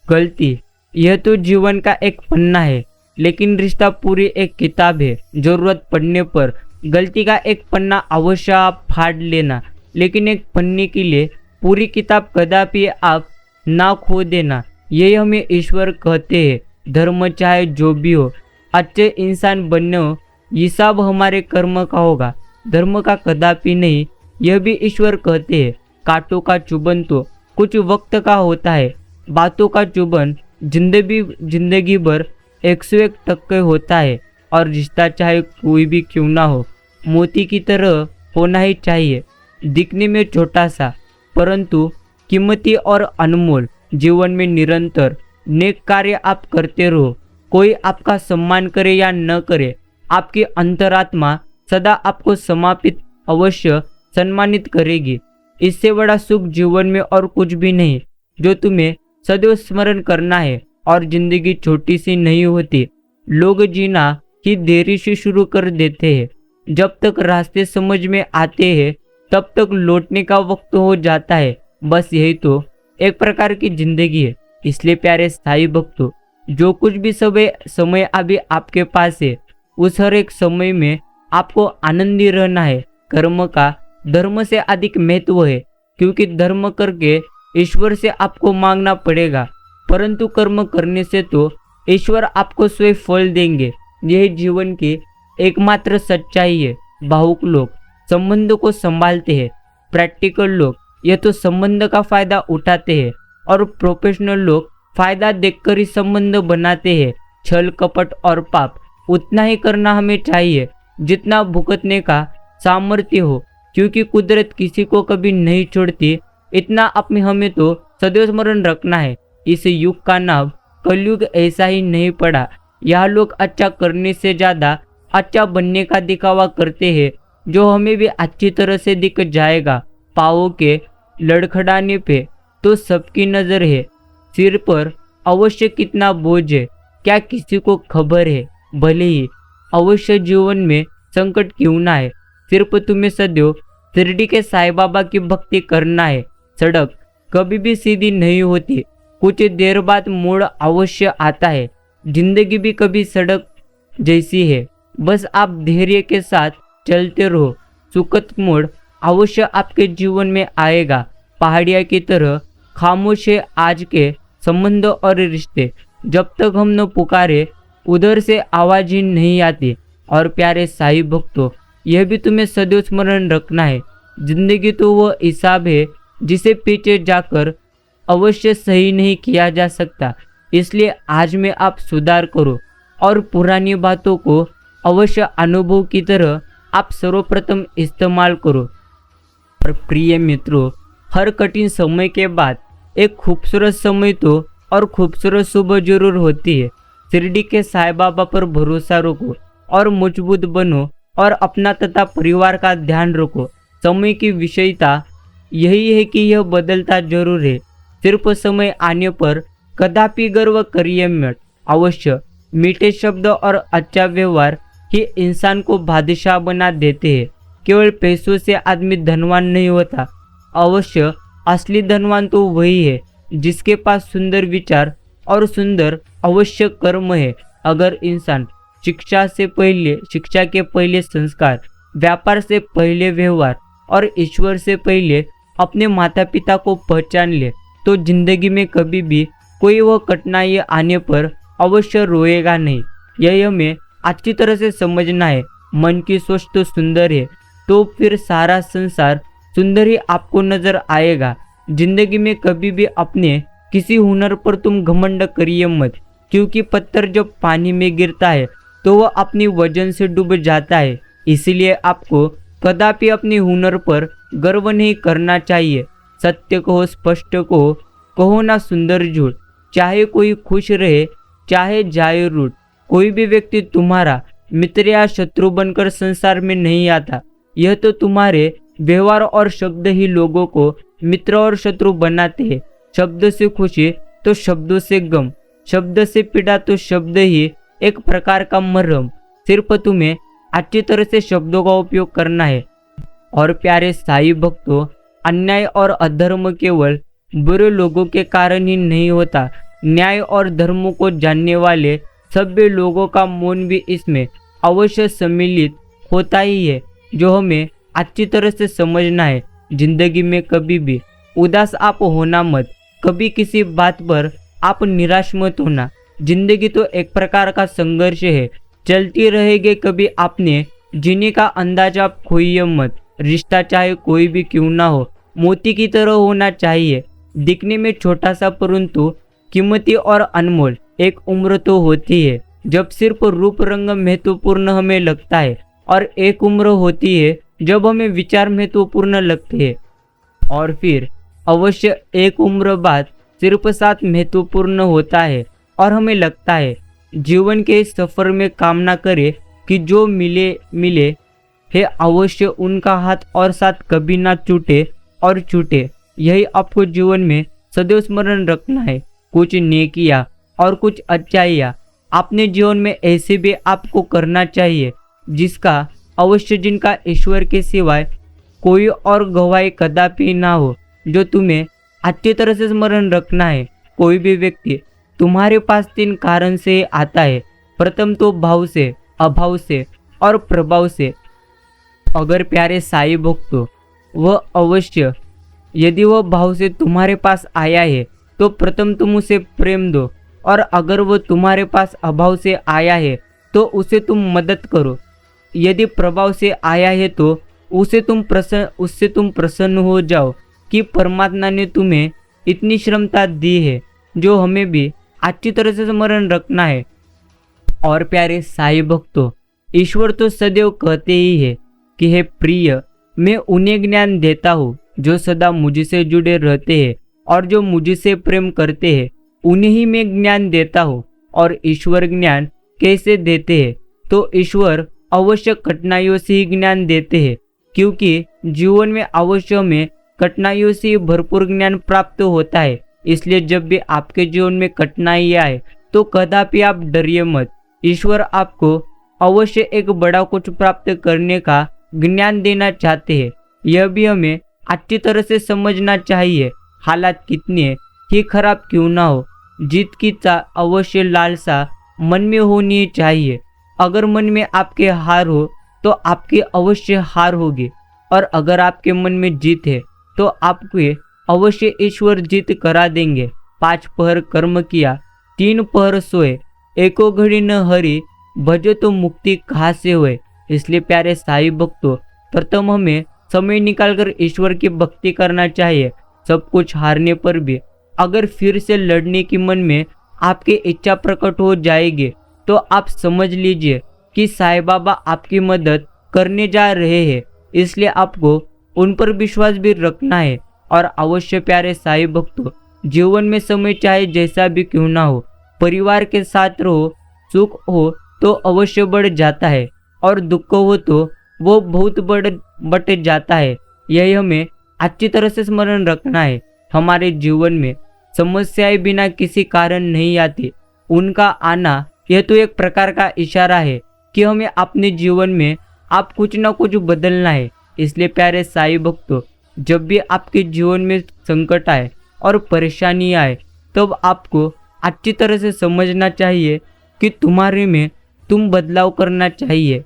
गलती यह तो जीवन का एक पन्ना है, लेकिन रिश्ता पूरी एक किताब है। जरूरत पड़ने पर गलती का एक पन्ना अवश्य आप फाड़ लेना, लेकिन एक पन्ने के लिए पूरी किताब कदापि आप ना खो देना। यही हमें ईश्वर कहते हैं। धर्म चाहे जो भी हो, अच्छे इंसान बनने हो, हिसाब हमारे कर्म का होगा, धर्म का कदापि नहीं। यह भी ईश्वर कहते हैं। कांटों का चुभन तो कुछ वक्त का होता है, बातों का चुभन जिंदगी भर 101% होता है। और रिश्ता चाहे कोई भी क्यों ना हो, मोती की तरह होना ही चाहिए। दिखने में छोटा सा, परंतु कीमती और अनमोल। जीवन में निरंतर नेक कार्य आप करते रहो। कोई आपका सम्मान करे या न करे, आपकी अंतरात्मा सदा आपको समापित अवश्य सम्मानित करेगी। इससे बड़ा सुख जीवन में और कुछ भी नहीं, जो तुम्हें सदैव स्मरण करना है। और जिंदगी छोटी सी नहीं होती। लोग जीना ही देरी से शुरू कर देते हैं। जब तक रास्ते समझ में आते हैं तब तक लौटने का वक्त हो जाता है। बस यही तो एक प्रकार की जिंदगी है। इसलिए प्यारे साईं भक्तों, जो कुछ भी समय अभी आपके पास है, उस हर एक समय में आपको आनंदी रहना है। कर्म का धर्म से अधिक महत्व है, क्योंकि धर्म करके ईश्वर से आपको मांगना पड़ेगा, परंतु कर्म करने से तो ईश्वर आपको स्वयं फल देंगे। यही जीवन की एकमात्र सच्चाई है। भावुक लोग संबंध को संभालते हैं, प्रैक्टिकल लोग यह तो संबंध का फायदा उठाते हैं, और प्रोफेशनल लोग फायदा देखकर ही संबंध बनाते हैं। छल कपट और पाप उतना ही करना हमें चाहिए जितना भुगतने का सामर्थ्य हो, क्योंकि कुदरत किसी को कभी नहीं छोड़ती। इतना अपने हमें तो सदैव स्मरण रखना है। इस युग का नाम कलयुग ऐसा ही नहीं पड़ा। यह लोग अच्छा करने से ज्यादा अच्छा बनने का दिखावा करते हैं, जो हमें भी अच्छी तरह से दिख जाएगा। पाँव के लड़खड़ाने पे तो सबकी नजर है, सिर पर अवश्य कितना बोझ है क्या किसी को खबर है। भले ही अवश्य जीवन में संकट क्यों ना है, सिर्फ तुम्हें सदैव शिरडी के साईं बाबा की भक्ति करना है। सड़क कभी भी सीधी नहीं होती, कुछ देर बाद मोड़ अवश्य आता है। जिंदगी भी कभी सड़क जैसी है, बस आप धैर्य के साथ चलते रहो। सुखद मोड़ अवश्य आपके जीवन में आएगा। पहाड़िया की तरह खामोश है आज के संबंध और रिश्ते। जब तक हम न पुकारे उधर से आवाज ही नहीं आती। और प्यारे साईं भक्तों, यह भी तुम्हें सदैव स्मरण रखना है। जिंदगी तो वह हिसाब है जिसे पीछे जाकर अवश्य सही नहीं किया जा सकता। इसलिए आज में आप सुधार करो और पुरानी बातों को अवश्य अनुभव की तरह आप सर्वप्रथम इस्तेमाल करो। और प्रिय मित्रों, हर कठिन समय के बाद एक खूबसूरत समय तो और खूबसूरत सुबह जरूर होती है। शिरडी के साईं बाबा पर भरोसा रखो और मजबूत बनो और अपना तथा परिवार का ध्यान रखो। समय की विषयता यही है कि यह बदलता जरूर है। सिर्फ समय आने पर कदापि गर्व करिए मत। अवश्य मीठे शब्द और अच्छा व्यवहार ही इंसान को बादशाह बना देते हैं। केवल पैसों से आदमी धनवान नहीं होता। अवश्य असली धनवान तो वही है जिसके पास सुंदर विचार और सुंदर अवश्य कर्म है। अगर इंसान शिक्षा के पहले संस्कार, व्यापार से पहले व्यवहार और ईश्वर से पहले अपने माता पिता को पहचान ले तो जिंदगी में कभी भी कोई वह कठिनाई आने पर अवश्य रोएगा नहीं। यह हमें अच्छी तरह से समझना है। मन की सोच तो सुंदर है तो फिर सारा संसार सुंदर ही आपको नजर आएगा। जिंदगी में कभी भी अपने किसी हुनर पर तुम घमंड करिए मत, क्योंकि पत्थर जब पानी में गिरता है तो वह अपनी वजन से डूब जाता है। इसलिए आपको कदापि अपने हुनर पर गर्व नहीं करना चाहिए। सत्य कहो, स्पष्ट कहो, कहो ना सुंदर झूठ। चाहे कोई खुश रहे चाहे जाए रूठ। कोई भी व्यक्ति तुम्हारा मित्र या शत्रु बनकर संसार में नहीं आता। यह तो तुम्हारे व्यवहार और शब्द ही लोगों को मित्र और शत्रु बनाते हैं। शब्द से खुशी तो शब्दों से गम, शब्द से पीड़ा तो शब्द ही एक प्रकार का मरहम। सिर्फ तुम्हें अच्छी तरह से शब्दों का उपयोग करना है। और प्यारे साईं भक्तों, अन्याय और अधर्म केवल बुरे लोगों के कारण ही नहीं होता। न्याय और धर्म को जानने वाले सभ्य लोगों का मौन भी इसमें अवश्य सम्मिलित होता ही है, जो हमें अच्छी तरह से समझना है। जिंदगी में कभी भी उदास आप होना मत, कभी किसी बात पर आप निराश मत होना। जिंदगी तो एक प्रकार का संघर्ष है, चलती रहेगी। कभी आपने जीने का अंदाज आप खोइए मत। रिश्ता चाहे कोई भी क्यों ना हो, मोती की तरह होना चाहिए। दिखने में छोटा सा परंतु कीमती और अनमोल एक उम्र तो होती है जब सिर्फ रूप रंग महत्वपूर्ण हमें लगता है, और एक उम्र होती है जब हमें विचार महत्वपूर्ण लगते हैं, और फिर अवश्य एक उम्र बाद सिर्फ साथ महत्वपूर्ण होता है। और हमें लगता है जीवन के इस सफर में कामना करे कि जो मिले है अवश्य उनका हाथ और साथ कभी ना छूटे। यही आपको जीवन में सदैव स्मरण रखना है। कुछ नेकिया और कुछ अच्छाइयाँ अपने जीवन में ऐसे भी आपको करना चाहिए जिनका ईश्वर के सिवाय कोई और गवाही कदापि ना हो, जो तुम्हें अच्छी तरह से स्मरण रखना है। कोई भी व्यक्ति तुम्हारे पास 3 कारण से आता है। प्रथम तो भाव से, अभाव से और प्रभाव से। अगर प्यारे साईं भक्तों, वह अवश्य यदि वह भाव से तुम्हारे पास आया है तो प्रथम तुम उसे प्रेम दो, और अगर वह तुम्हारे पास अभाव से आया है तो उसे तुम मदद करो। यदि प्रभाव से आया है तो उससे तुम प्रसन्न हो जाओ कि परमात्मा ने तुम्हें इतनी क्षमता दी है, जो हमें भी अच्छी तरह से स्मरण रखना है। और प्यारे साईं भक्तों, ईश्वर तो सदैव कहते ही है कि हे प्रिय, मैं उन्हें ज्ञान देता हूँ जो सदा मुझसे जुड़े रहते हैं, और जो मुझसे प्रेम करते हैं उन्हें ही मैं ज्ञान देता हूँ। और ईश्वर ज्ञान कैसे देते हैं? तो ईश्वर अवश्य कठिनाइयों से ही ज्ञान देते हैं, क्योंकि जीवन में अवश्य में कठिनाइयों से भरपूर ज्ञान प्राप्त होता है। इसलिए जब भी आपके जीवन में कठिनाई आए तो कदापि आप डरिए मत। ईश्वर आपको अवश्य एक बड़ा कुछ प्राप्त करने का ज्ञान देना चाहते हैं। यह भी हमें अच्छी तरह से समझना चाहिए। हालात कितने ही खराब क्यों ना हो, जीत की अवश्य लालसा मन में होनी चाहिए। अगर मन में आपके हार हो तो आपकी अवश्य हार होगी, और अगर आपके मन में जीत है तो आपके अवश्य ईश्वर जीत करा देंगे। 5 पहर कर्म किया, 3 पहर सोए, एको घड़ी न हरी, भजो तो मुक्ति कहाँ से हुए। इसलिए प्यारे साईं भक्तों, प्रथम हमें समय निकालकर ईश्वर की भक्ति करना चाहिए। सब कुछ हारने पर भी अगर फिर से लड़ने की मन में आपकी इच्छा प्रकट हो जाएगी तो आप समझ लीजिए कि साईं बाबा आपकी मदद करने जा रहे हैं। इसलिए आपको उन पर विश्वास भी रखना है। और अवश्य प्यारे साईं भक्तों, जीवन में समय चाहे जैसा भी क्यों ना हो, परिवार के साथ रहो, सुख हो तो अवश्य बढ़ जाता है और दुख हो तो वो बहुत बढ़ जाता है। यही हमें अच्छी तरह से स्मरण रखना है। हमारे जीवन में समस्याएं बिना किसी कारण नहीं आती, उनका आना यह तो एक प्रकार का इशारा है कि हमें अपने जीवन में आप कुछ ना कुछ बदलना है। इसलिए प्यारे साईं भक्तों, जब भी आपके जीवन में संकट आए और परेशानी आए, तब आपको अच्छी तरह से समझना चाहिए कि तुम्हारे में तुम बदलाव करना चाहिए।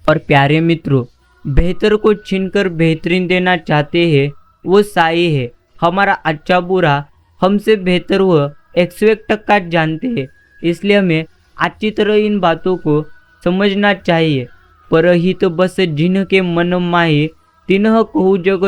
और प्यारे मित्रों, बेहतर को छीनकर बेहतरीन देना चाहते हैं वो साईं है। हमारा अच्छा बुरा हमसे बेहतर वह 101% जानते हैं। इसलिए हमें अच्छी तरह इन बातों को समझना चाहिए। परहित बस जिन्ह के मन माही, तिन्ह कहू जग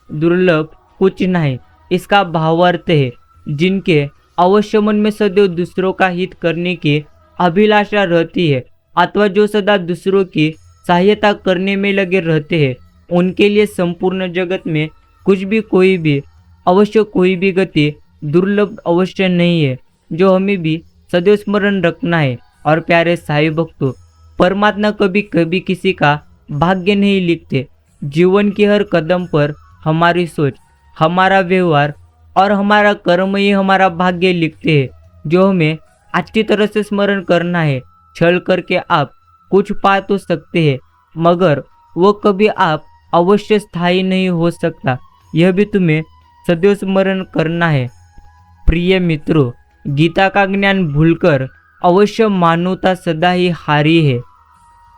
दुर्लभ कुछ नहीं। इसका भावार्थ है, जिनके अवश्य मन में सदैव दूसरों का हित करने की अभिलाषा रहती है अथवा जो सदा दूसरों की सहायता करने में लगे रहते हैं, उनके लिए संपूर्ण जगत में कुछ भी कोई भी अवश्य कोई भी गति दुर्लभ अवश्य नहीं है, जो हमें भी सदैव स्मरण रखना है। और प्यारे साईं भक्तों, परमात्मा कभी कभी किसी का भाग्य नहीं लिखते। जीवन के हर कदम पर हमारी सोच, हमारा व्यवहार और हमारा कर्म ही हमारा भाग्य लिखते हैं, जो हमें अच्छी तरह से स्मरण करना है। छल करके आप कुछ पा तो सकते हैं, मगर वो कभी आप अवश्य स्थायी नहीं हो सकता, यह भी तुम्हें सदैव स्मरण करना है। प्रिय मित्रों, गीता का ज्ञान भूलकर अवश्य मानवता सदा ही हारी है।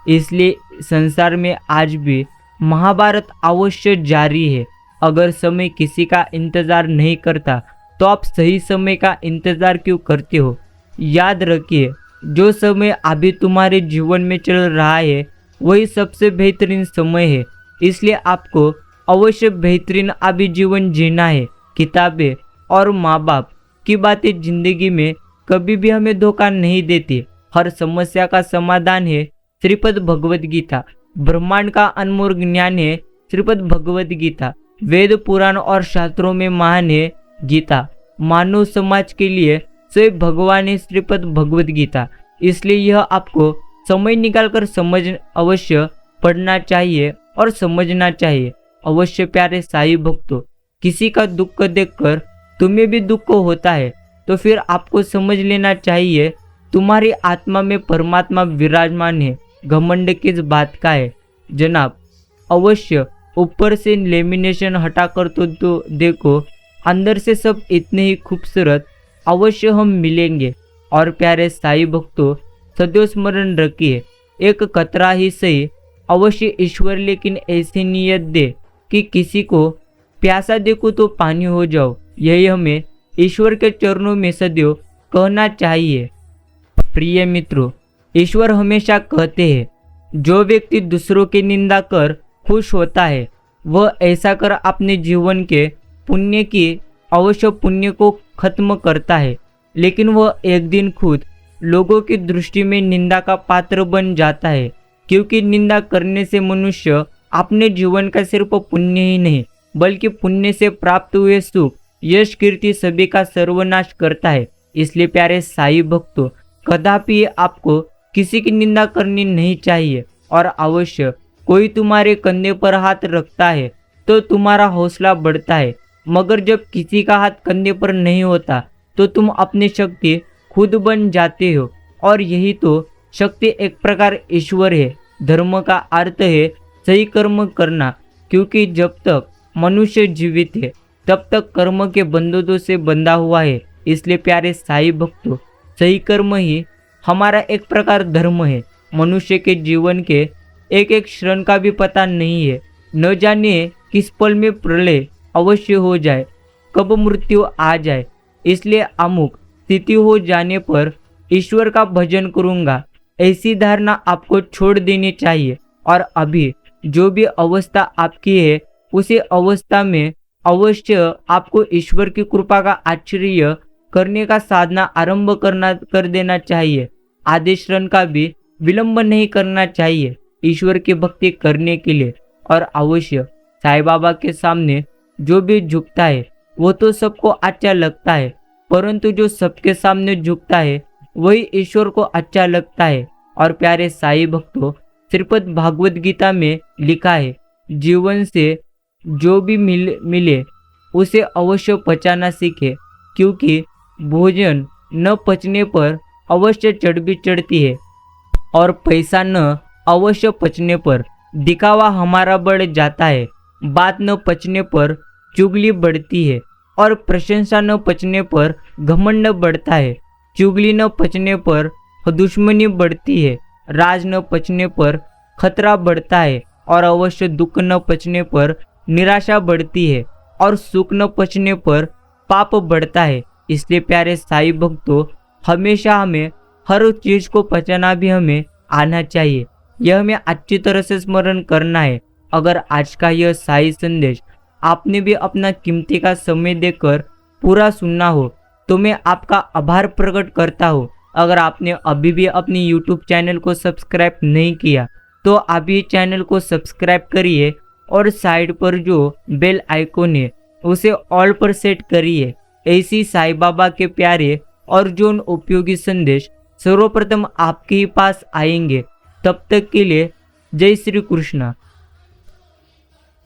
इसलिए संसार में आज भी महाभारत अवश्य जारी है। अगर समय किसी का इंतजार नहीं करता तो आप सही समय का इंतजार क्यों करते हो? याद रखिए, जो समय अभी तुम्हारे जीवन में चल रहा है वही सबसे बेहतरीन समय है। इसलिए आपको अवश्य बेहतरीन अभी जीवन जीना है। किताबें और माँ बाप की बातें जिंदगी में कभी भी हमें धोखा नहीं देती। हर समस्या का समाधान है श्रीपद भगवद गीता। ब्रह्मांड का अनमोल ज्ञान है श्रीपद भगवद गीता। वेद पुराण और शास्त्रों में महान है गीता। मानव समाज के लिए स्वयं भगवान है श्रीपद भगवद गीता। इसलिए यह आपको समय निकालकर समझ अवश्य पढ़ना चाहिए और समझना चाहिए। अवश्य प्यारे साईं भक्तों, किसी का दुख देखकर तुम्हें भी दुख होता है तो फिर आपको समझ लेना चाहिए तुम्हारी आत्मा में परमात्मा विराजमान है। घमंड किस बात का है जनाब? अवश्य ऊपर से लेमिनेशन हटाकर तो देखो, अंदर से सब इतने ही खूबसूरत अवश्य हम मिलेंगे। और प्यारे साईं भक्तों, सदैव स्मरण रखिए, एक कतरा ही सही अवश्य ईश्वर लेकिन ऐसी नियत दे कि किसी को प्यासा देखो तो पानी हो जाओ। यही हमें ईश्वर के चरणों में सदैव कहना चाहिए। प्रिय मित्रों, ईश्वर हमेशा कहते हैं, जो व्यक्ति दूसरों की निंदा कर खुश होता है वह ऐसा कर अपने जीवन के पुण्य की अवश्य पुण्य को खत्म करता है, लेकिन वह एक दिन खुद लोगों की दृष्टि में निंदा का पात्र बन जाता है। क्योंकि निंदा करने से मनुष्य अपने जीवन का सिर्फ पुण्य ही नहीं बल्कि पुण्य से प्राप्त हुए सुख, यश, कीर्ति सभी का सर्वनाश करता है। इसलिए प्यारे साईं भक्तों, कदापि आपको किसी की निंदा करनी नहीं चाहिए। और अवश्य कोई तुम्हारे कंधे पर हाथ रखता है तो तुम्हारा हौसला बढ़ता है, मगर जब किसी का हाथ कंधे पर नहीं होता तो तुम अपनी शक्ति खुद बन जाते हो। और यही तो शक्ति एक प्रकार ईश्वर है। धर्म का अर्थ है सही कर्म करना, क्योंकि जब तक मनुष्य जीवित है तब तक कर्म के बंधनों से बंधा हुआ है। इसलिए प्यारे साईं भक्तों, सही कर्म ही हमारा एक प्रकार धर्म है। मनुष्य के जीवन के एक एक क्षण का भी पता नहीं है, न जाने किस पल में प्रलय अवश्य हो जाए, कब मृत्यु आ जाए। इसलिए अमुक स्थिति हो जाने पर ईश्वर का भजन करूंगा, ऐसी धारणा आपको छोड़ देनी चाहिए। और अभी जो भी अवस्था आपकी है उसी अवस्था में अवश्य आपको ईश्वर की कृपा का आश्चर्य करने का साधना आरंभ कर देना चाहिए। आधे श्रण का भी विलंब नहीं करना चाहिए ईश्वर की भक्ति करने के लिए। और अवश्य साईं बाबा के सामने जो भी झुकता है वो तो सबको अच्छा लगता है, परंतु जो सबके सामने झुकता है वही ईश्वर को अच्छा लगता है। और प्यारे साईं भक्तों, श्रीमद् भागवत गीता में लिखा है, जीवन से जो भी मिले उसे अवश्य पचाना सीखे, क्योंकि भोजन न पचने पर अवश्य चढ़ भी चढ़ती है और पैसा न अवश्य पचने पर दिखावा हमारा बढ़ जाता है। बात न पचने पर चुगली बढ़ती है और प्रशंसा न पचने पर घमंड बढ़ता है। चुगली न पचने पर दुश्मनी बढ़ती है, राज न पचने पर खतरा बढ़ता है और अवश्य दुख न पचने पर निराशा बढ़ती है और सुख न पचने पर पाप बढ़ता है। इसलिए प्यारे साईं भक्तों, हमेशा हमें हर चीज को पचाना भी हमें आना चाहिए। यह हमें अच्छी तरह से स्मरण करना है। अगर आज का यह साईं संदेश आपने भी अपना कीमती का समय देकर पूरा सुनना हो तो मैं आपका आभार प्रकट करता हूँ। अगर आपने अभी भी अपनी यूट्यूब चैनल को सब्सक्राइब नहीं किया तो अभी चैनल को सब्सक्राइब करिए और साइड पर जो बेल आइकॉन है उसे ऑल पर सेट करिए। ऐसी साईं बाबा के प्यारे और जो उपयोगी संदेश सर्वप्रथम आपके ही पास आएंगे। तब तक के लिए जय श्री कृष्ण।